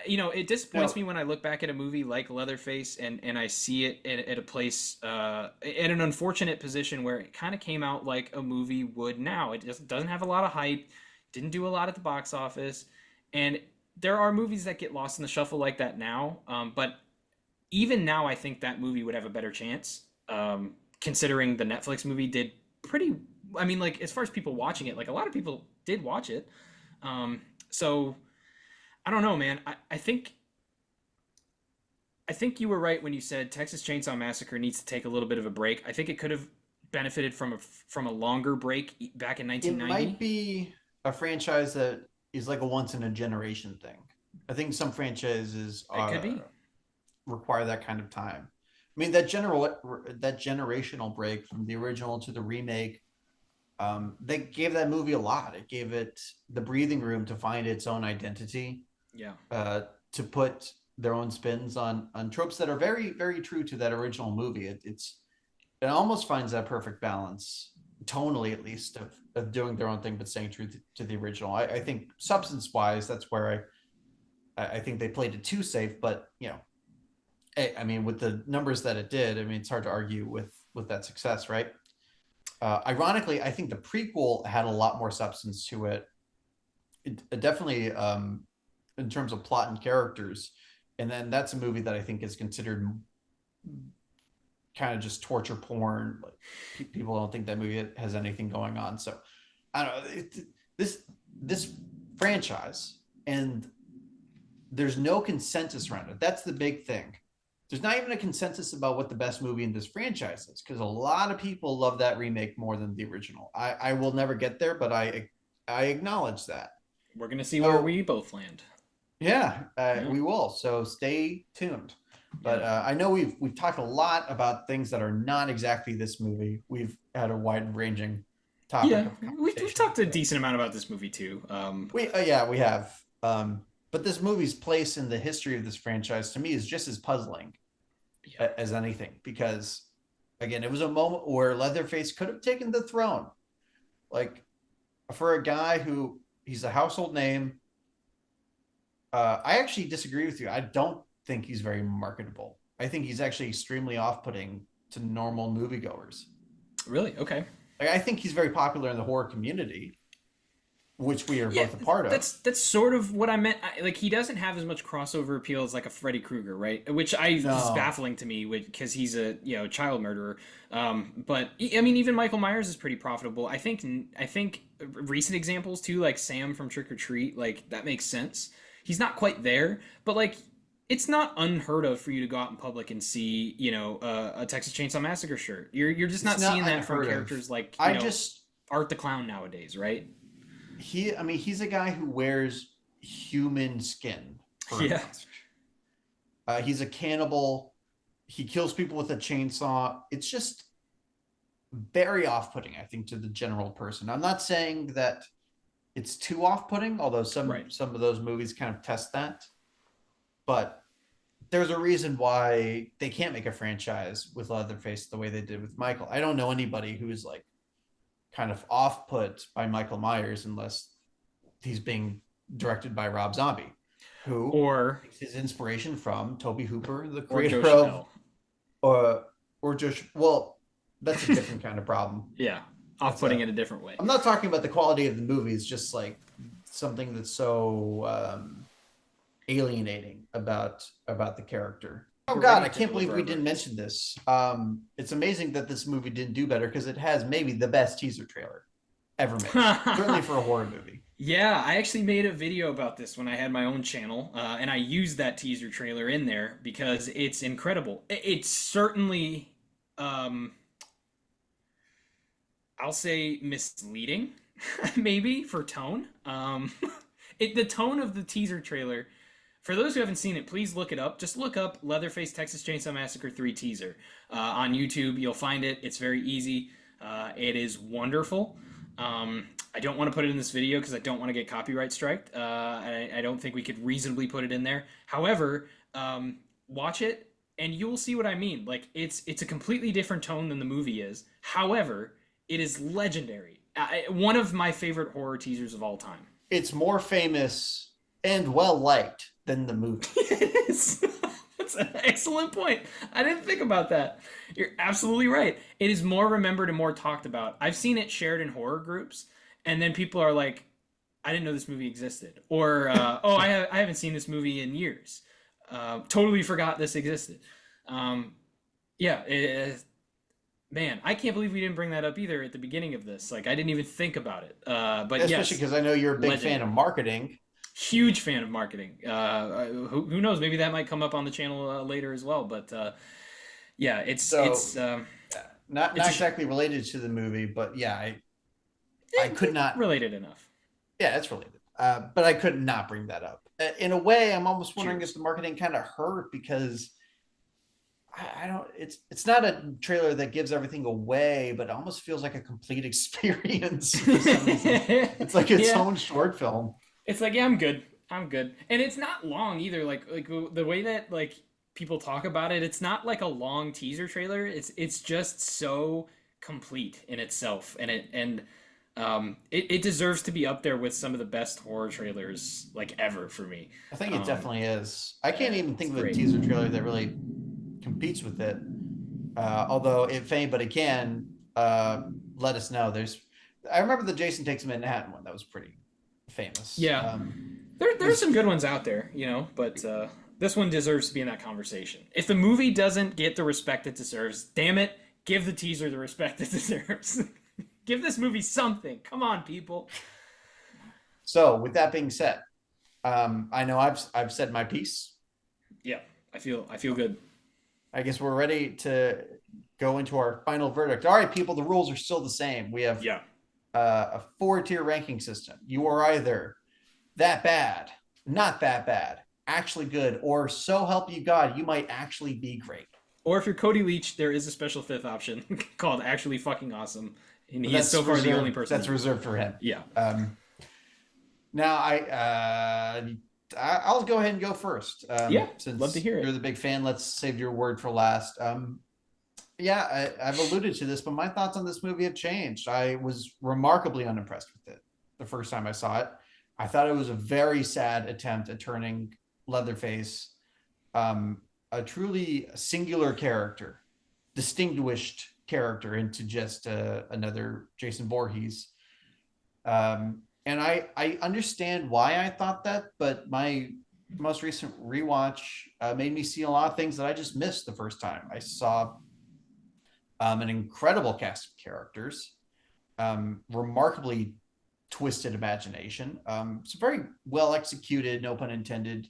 it disappoints me when I look back at a movie like Leatherface and I see it at a place, in an unfortunate position where it kind of came out like a movie would now. It just doesn't have a lot of hype, didn't do a lot at the box office, and there are movies that get lost in the shuffle like that now. But even now, I think that movie would have a better chance, considering the Netflix movie did pretty. I mean, like, as far as people watching it, like a lot of people did watch it. So I don't know, man. I think I think you were right when you said Texas Chainsaw Massacre needs to take a little bit of a break. I think it could have benefited from a longer break back in It might 1990. be a franchise that is like a once in a generation thing. I think some franchises It could be. require that kind of time. I mean, that generational break from the original to the remake, they gave that movie a lot. It gave it the breathing room to find its own identity, Yeah. to put their own spins on tropes that are very very true to that original movie. It almost finds that perfect balance, tonally at least, of doing their own thing but staying true to the original. I think substance wise, that's where I think they played it too safe, but I mean, with the numbers that it did, I mean, it's hard to argue with that success, right? Ironically, I think the prequel had a lot more substance to it. It definitely, in terms of plot and characters, and then that's a movie that I think is considered kind of just torture porn. Like, people don't think that movie has anything going on. So I don't know, this franchise, and there's no consensus around it. That's the big thing. There's not even a consensus about what the best movie in this franchise is, because a lot of people love that remake more than the original. I will never get there, but I acknowledge that. We're gonna see where we both land. Yeah, Yeah. we will. So stay tuned. But Yeah. I know we've talked a lot about things that are not exactly this movie. We've had a wide ranging topic. Yeah, Of we've talked a decent amount about this movie too. we have. But this movie's place in the history of this franchise, to me, is just as puzzling as anything, because again, it was a moment where Leatherface could have taken the throne. Like, for a guy who, he's a household name. I actually disagree with you. I don't think he's very marketable. I think he's actually extremely off-putting to normal moviegoers. Really? Okay. Like, I think he's very popular in the horror community, which we are both a part of. That's sort of what I meant. Like, he doesn't have as much crossover appeal as like a Freddy Krueger, right? Which is baffling to me, because he's a child murderer. But I mean, even Michael Myers is pretty profitable. I think recent examples too, like Sam from Trick or Treat, like that makes sense. He's not quite there, but like, it's not unheard of for you to go out in public and see, a Texas Chainsaw Massacre shirt. You're just not seeing that from characters like Art the Clown nowadays, right? He's a guy who wears human skin for a mask. He's a cannibal. He kills people with a chainsaw. It's just very off-putting, I think, to the general person. I'm not saying that it's too off-putting, although some of those movies kind of test that. But there's a reason why they can't make a franchise with Leatherface the way they did with Michael. I don't know anybody who's like kind of off-put by Michael Myers unless he's being directed by Rob Zombie, who takes his inspiration from Tobe Hooper, the creator of, or just, well, that's a different kind of problem. Yeah, off-putting in a different way. I'm not talking about the quality of the movie. It's just like something that's so alienating about the character. Oh God, I can't believe we didn't mention this. It's amazing that this movie didn't do better, because it has maybe the best teaser trailer ever made, certainly for a horror movie. Yeah, I actually made a video about this when I had my own channel, and I used that teaser trailer in there because it's incredible. It's certainly, I'll say misleading, maybe, for tone. The tone of the teaser trailer, for those who haven't seen it, please look it up. Just look up Leatherface Texas Chainsaw Massacre 3 teaser on YouTube. You'll find it. It's very easy. It is wonderful. I don't want to put it in this video because I don't want to get copyright striked. I don't think we could reasonably put it in there. However, watch it and you will see what I mean. Like, it's a completely different tone than the movie is. However, it is legendary. One of my favorite horror teasers of all time. It's more famous and well liked than the movie. It is. That's an excellent point. I didn't think about that. You're absolutely right. It is more remembered and more talked about. I've seen it shared in horror groups, and then people are like, I didn't know this movie existed. Or, oh, I haven't seen this movie in years. Totally forgot this existed. Man, I can't believe we didn't bring that up either at the beginning of this. Like, I didn't even think about it. But especially because I know you're a big fan of marketing. Huge fan of marketing. Who knows? Maybe that might come up on the channel later as well. But yeah, So not it's exactly related to the movie, but yeah, I could not. related enough. Yeah, it's related. But I could not bring that up. In a way, I'm almost wondering if Cheers. the marketing kind of hurt because I don't. It's not a trailer that gives everything away, but it almost feels like a complete experience for some reason. It's like its Yeah, own short film. it's like, yeah, I'm good. I'm good. And it's not long either. Like the way that like people talk about it, it's not like a long teaser trailer. It's just so complete in itself. And it deserves to be up there with some of the best horror trailers like ever for me. I think it Um, definitely is. I can't even it's think of a great. teaser trailer that really competes with it. Although, if anybody can, let us know. I remember the Jason Takes Manhattan one. That was pretty famous. Yeah. There's Was some good ones out there, but this one deserves to be in that conversation. If the movie doesn't get the respect it deserves, damn it, give the teaser the respect it deserves. Give this movie something. Come on, people. So, with that being said, I know I've said my piece. Yeah, I feel good. I guess we're ready to go into our final verdict. All right, people, the rules are still the same. We have Yeah. a 4-tier ranking system. You are either that bad, not that bad, actually good, or so help you God, you might actually be great. Or if you're Cody Leach, there is a special fifth option called actually fucking awesome. And But he is that's so far the only reserved. person. That's reserved for him. Yeah. Now I'll go ahead and go first. Yeah. Love to Since hear you're it. the big fan, let's save your word for last. Yeah, I've alluded to this, but my thoughts on this movie have changed. I was remarkably unimpressed with it the first time I saw it. I thought it was a very sad attempt at turning Leatherface, a truly singular character, distinguished character, into just another Jason Voorhees. And I understand why I thought that, but my most recent rewatch made me see a lot of things that I just missed the first time. I saw an incredible cast of characters, remarkably twisted imagination, some very well executed, no pun intended,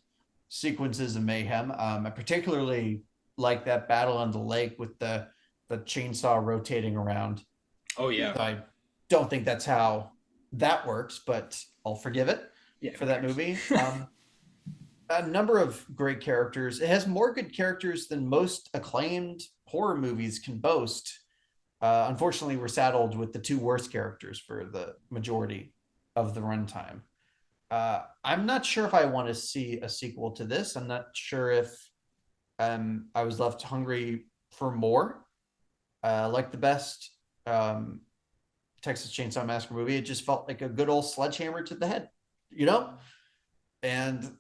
sequences of mayhem. I particularly like that battle on the lake with the chainsaw rotating around. Oh yeah. I don't think that's how that works, but I'll forgive it Yeah. for Who that cares? movie. A number of great characters. It has more good characters than most acclaimed horror movies can boast. Unfortunately, we're saddled with the two worst characters for the majority of the runtime. I'm not sure if I want to see a sequel to this. I'm not sure if I was left hungry for more. Like the best Texas Chainsaw Massacre movie, it just felt like a good old sledgehammer to the head, you know? And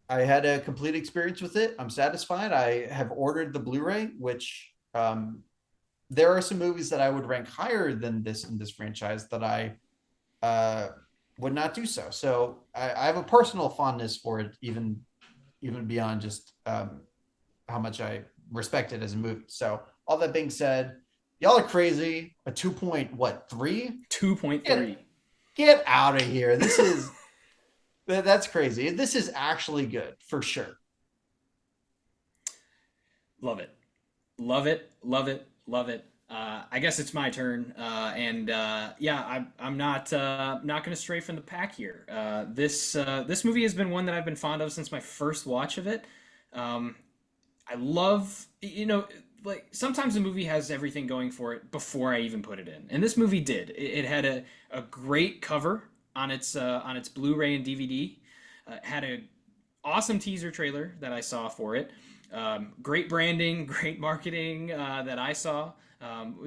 I had a complete experience with it. I'm satisfied. I have ordered the Blu-ray, which there are some movies that I would rank higher than this in this franchise that I would not do so. So I have a personal fondness for it, even beyond just how much I respect it as a movie. So all that being said, y'all are crazy. A 2.3? 2.3. Get out of here. This is that's crazy. This is actually good for sure. Love it. Love it. Love it. Love it. I guess it's my turn, and yeah, I'm not going to stray from the pack here. This movie has been one that I've been fond of since my first watch of it. I love, like sometimes a movie has everything going for it before I even put it in, and this movie did. It had a great cover on its Blu-ray and DVD. Had a awesome teaser trailer that I saw for it. Great branding, great marketing that I saw.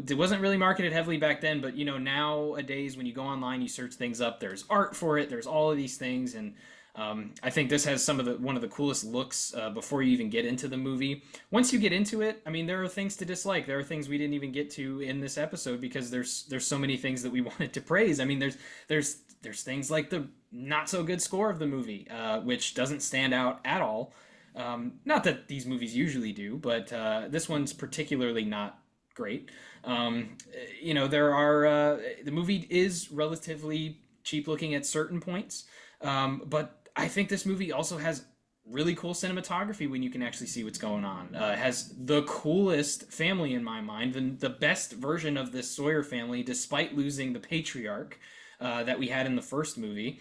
It wasn't really marketed heavily back then, but nowadays when you go online, you search things up. There's art for it. There's all of these things, and I think this has one of the coolest looks before you even get into the movie. Once you get into it, I mean, there are things to dislike. There are things we didn't even get to in this episode because there's so many things that we wanted to praise. I mean, there's things like the not so good score of the movie, which doesn't stand out at all. Not that these movies usually do, but this one's particularly not great. There are the movie is relatively cheap looking at certain points, but I think this movie also has really cool cinematography when you can actually see what's going on. It has the coolest family in my mind, the best version of this Sawyer family, despite losing the patriarch that we had in the first movie,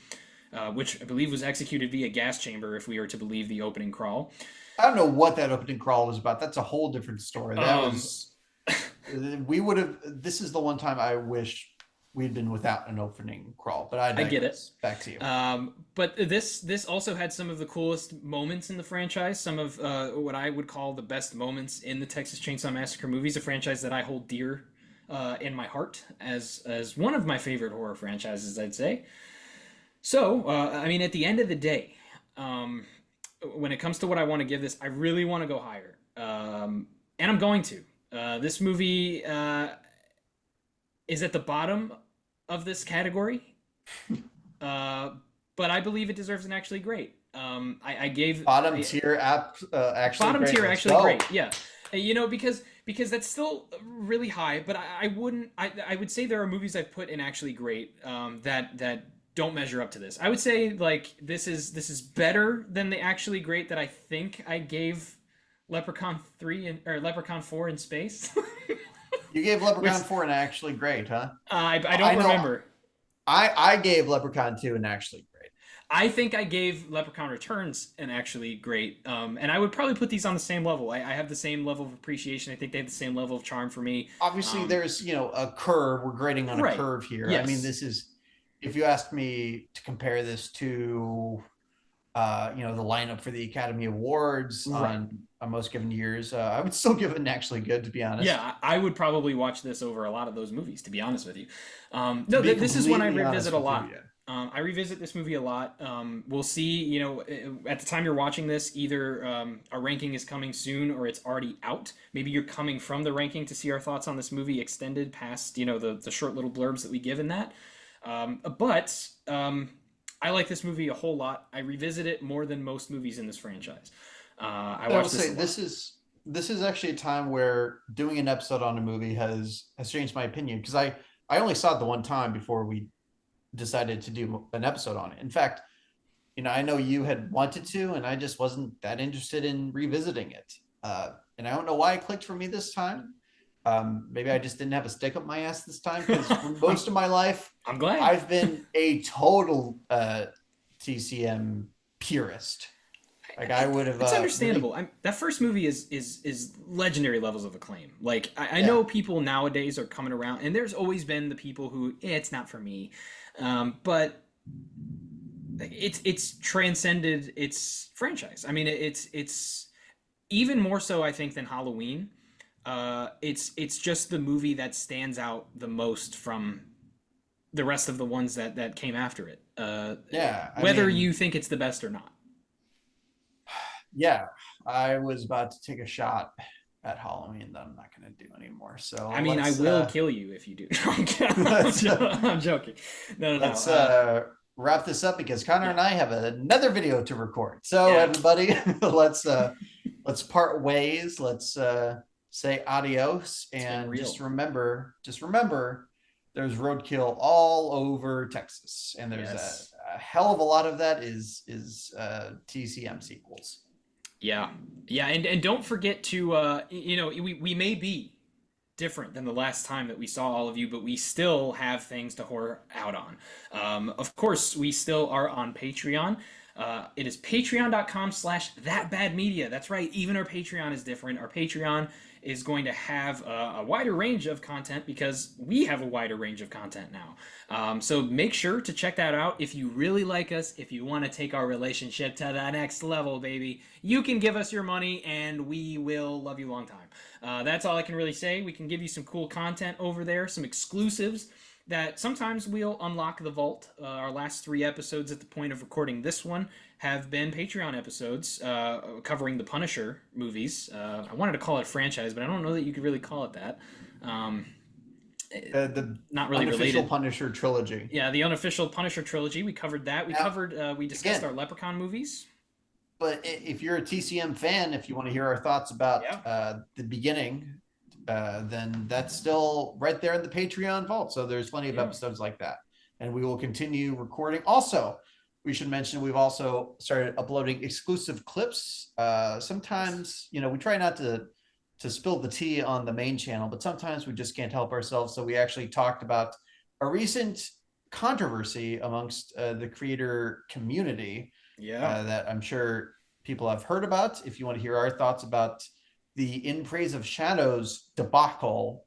which I believe was executed via gas chamber, if we are to believe the opening crawl. I don't know what that opening crawl was about. That's a whole different story. That was we would have. This is the one time I wish we'd been without an opening crawl, but I get it. Back to you. But this also had some of the coolest moments in the franchise. Some of what I would call the best moments in the Texas Chainsaw Massacre movies, a franchise that I hold dear in my heart as one of my favorite horror franchises, I'd say. So, I mean, at the end of the day, when it comes to what I want to give this, I really want to go higher, and I'm going to. This movie is at the bottom of this category, but I believe it deserves an actually great. I gave bottom tier actually bottom great. tier Let's actually go. great. Yeah, you know, because that's still really high. But I wouldn't. I would say there are movies I've put in actually great that don't measure up to this. I would say like this is better than the actually great that I think I gave Leprechaun 3 or Leprechaun 4 in space. You gave Leprechaun 4 an actually great, huh? I don't remember. I gave Leprechaun 2 an actually great. I think I gave Leprechaun Returns an actually great, and I would probably put these on the same level. I have the same level of appreciation. I think they have the same level of charm for me. Obviously, there's a curve. We're grading on a curve here. Yes. I mean, this is, if you asked me to compare this to, the lineup for the Academy Awards on most given years, I would still give it an actually good, to be honest. Yeah, I would probably watch this over a lot of those movies, to be honest with you. No, this is one I revisit a lot. I revisit this movie a lot. We'll see, at the time you're watching this, either our ranking is coming soon or it's already out. Maybe you're coming from the ranking to see our thoughts on this movie extended past, the short little blurbs that we give in that. But I like this movie a whole lot. I revisit it more than most movies in this franchise. I watched this. This is actually a time where doing an episode on a movie has changed my opinion, because I only saw it the one time before we decided to do an episode on it. In fact, I know you had wanted to, and I just wasn't that interested in revisiting it. And I don't know why it clicked for me this time. Maybe I just didn't have a stick up my ass this time, because for most of my life, I'm glad I've been a total TCM purist. Like I would have. It's understandable. Really... that first movie is legendary levels of acclaim. Like I know people nowadays are coming around, and there's always been the people who it's not for me, but it's transcended its franchise. I mean, it's even more so, I think, than Halloween. It's just the movie that stands out the most from the rest of the ones that came after it. Whether you think it's the best or not. Yeah, I was about to take a shot at Halloween that I'm not going to do anymore. So I mean, I will kill you if you do. I'm joking. No. Let's wrap this up, because Connor and I have another video to record. So everybody, let's part ways. Let's say adios, and just remember, there's roadkill all over Texas, and there's a hell of a lot of that is TCM sequels. Yeah, and don't forget to we may be different than the last time that we saw all of you, but we still have things to horror out on. Of course, we still are on Patreon. It is patreon.com/thatbadmedia. That's right, even our Patreon is different. Our Patreon is going to have a wider range of content, because we have a wider range of content now. So make sure to check that out. If you really like us, if you want to take our relationship to the next level, baby, you can give us your money and we will love you long time. That's all I can really say. We can give you some cool content over there, some exclusives that sometimes we'll unlock the vault. Our last 3 episodes at the point of recording this one have been Patreon episodes covering the Punisher movies. I wanted to call it a franchise, but I don't know that you could really call it that. The not really unofficial related. Punisher trilogy. Yeah, the unofficial Punisher trilogy. We covered that. We discussed our Leprechaun movies. But if you're a TCM fan, if you want to hear our thoughts about the beginning, then that's still right there in the Patreon vault. So there's plenty of episodes like that. And we will continue recording. Also, we should mention we've also started uploading exclusive clips. Sometimes, you know, we try not to spill the tea on the main channel, but sometimes we just can't help ourselves. So we actually talked about a recent controversy amongst the creator community that I'm sure people have heard about. If you want to hear our thoughts about the In Praise of Shadows debacle,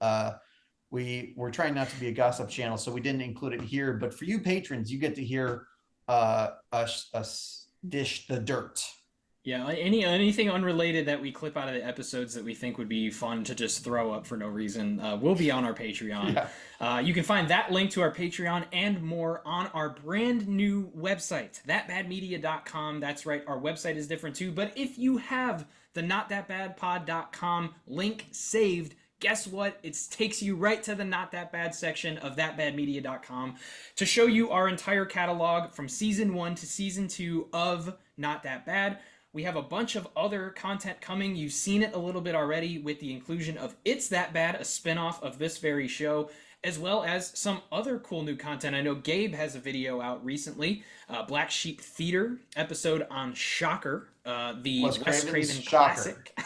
we're trying not to be a gossip channel, so we didn't include it here. But for you patrons, you get to hear us dish the dirt. Yeah, anything unrelated that we clip out of the episodes that we think would be fun to just throw up for no reason will be on our Patreon. Yeah. You can find that link to our Patreon and more on our brand new website, thatbadmedia.com. That's right, our website is different too. But if you have the notthatbadpod.com link saved, guess what? It takes you right to the Not That Bad section of thatbadmedia.com to show you our entire catalog from season 1 to season 2 of Not That Bad. We have a bunch of other content coming. You've seen it a little bit already with the inclusion of It's That Bad, a spinoff of this very show, as well as some other cool new content. I know Gabe has a video out recently, Black Sheep Theater episode on Shocker, the Wes Craven classic.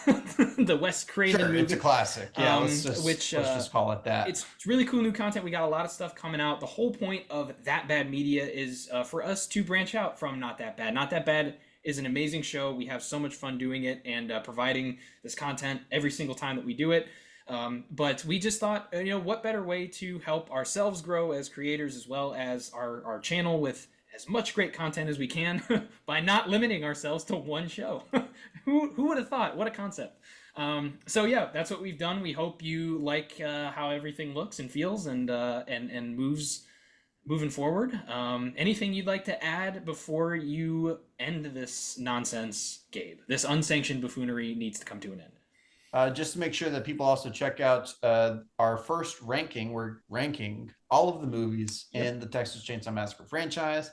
The Wes Craven movie. It's a classic. Yeah, let's just call it that. It's really cool new content. We got a lot of stuff coming out. The whole point of That Bad Media is for us to branch out from Not That Bad. Not That Bad is an amazing show. We have so much fun doing it and providing this content every single time that we do it. But we just thought, you know, what better way to help ourselves grow as creators as well as our channel with as much great content as we can by not limiting ourselves to one show. Who would have thought? What a concept. So yeah, that's what we've done. We hope you like how everything looks and feels and moves moving forward. Anything you'd like to add before you end this nonsense, Gabe? This unsanctioned buffoonery needs to come to an end. Just to make sure that people also check out our first ranking. We're ranking all of the movies in the Texas Chainsaw Massacre franchise.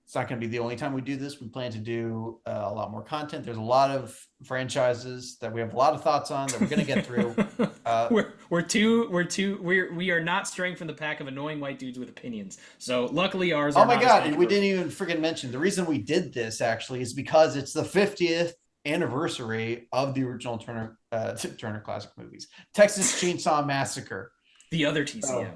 It's not going to be the only time we do this. We plan to do a lot more content. There's a lot of franchises that we have a lot of thoughts on that we're going to get through. We are not straying from the pack of annoying white dudes with opinions. So luckily ours. Oh my God, we didn't even friggin' mention the reason we did this actually is because it's the 50th anniversary of the original Turner Classic Movies, Texas Chainsaw Massacre, the other TCM.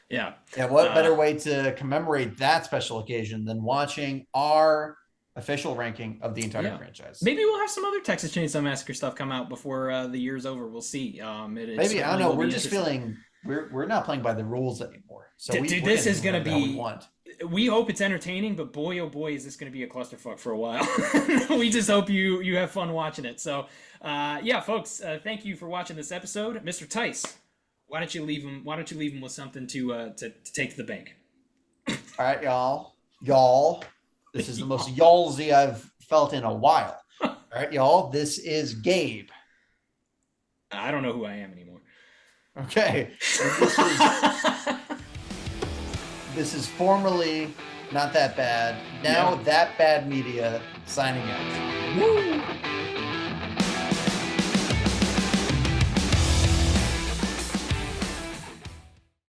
Yeah. What better way to commemorate that special occasion than watching our official ranking of the entire franchise? Maybe we'll have some other Texas Chainsaw Massacre stuff come out before the year's over. We'll see. Maybe, I don't know. We're just feeling we're not playing by the rules anymore. So this is going to be. We hope it's entertaining, but boy, oh boy, is this going to be a clusterfuck for a while. We just hope you have fun watching it. So, yeah, folks, thank you for watching this episode, Mr. Tice. Why don't you leave him with something to take to the bank? All right, y'all. This is the most y'allsy I've felt in a while. All right, y'all. This is Gabe. I don't know who I am anymore. Okay. This is formerly Not That Bad. Now That Bad Media signing out. Woo!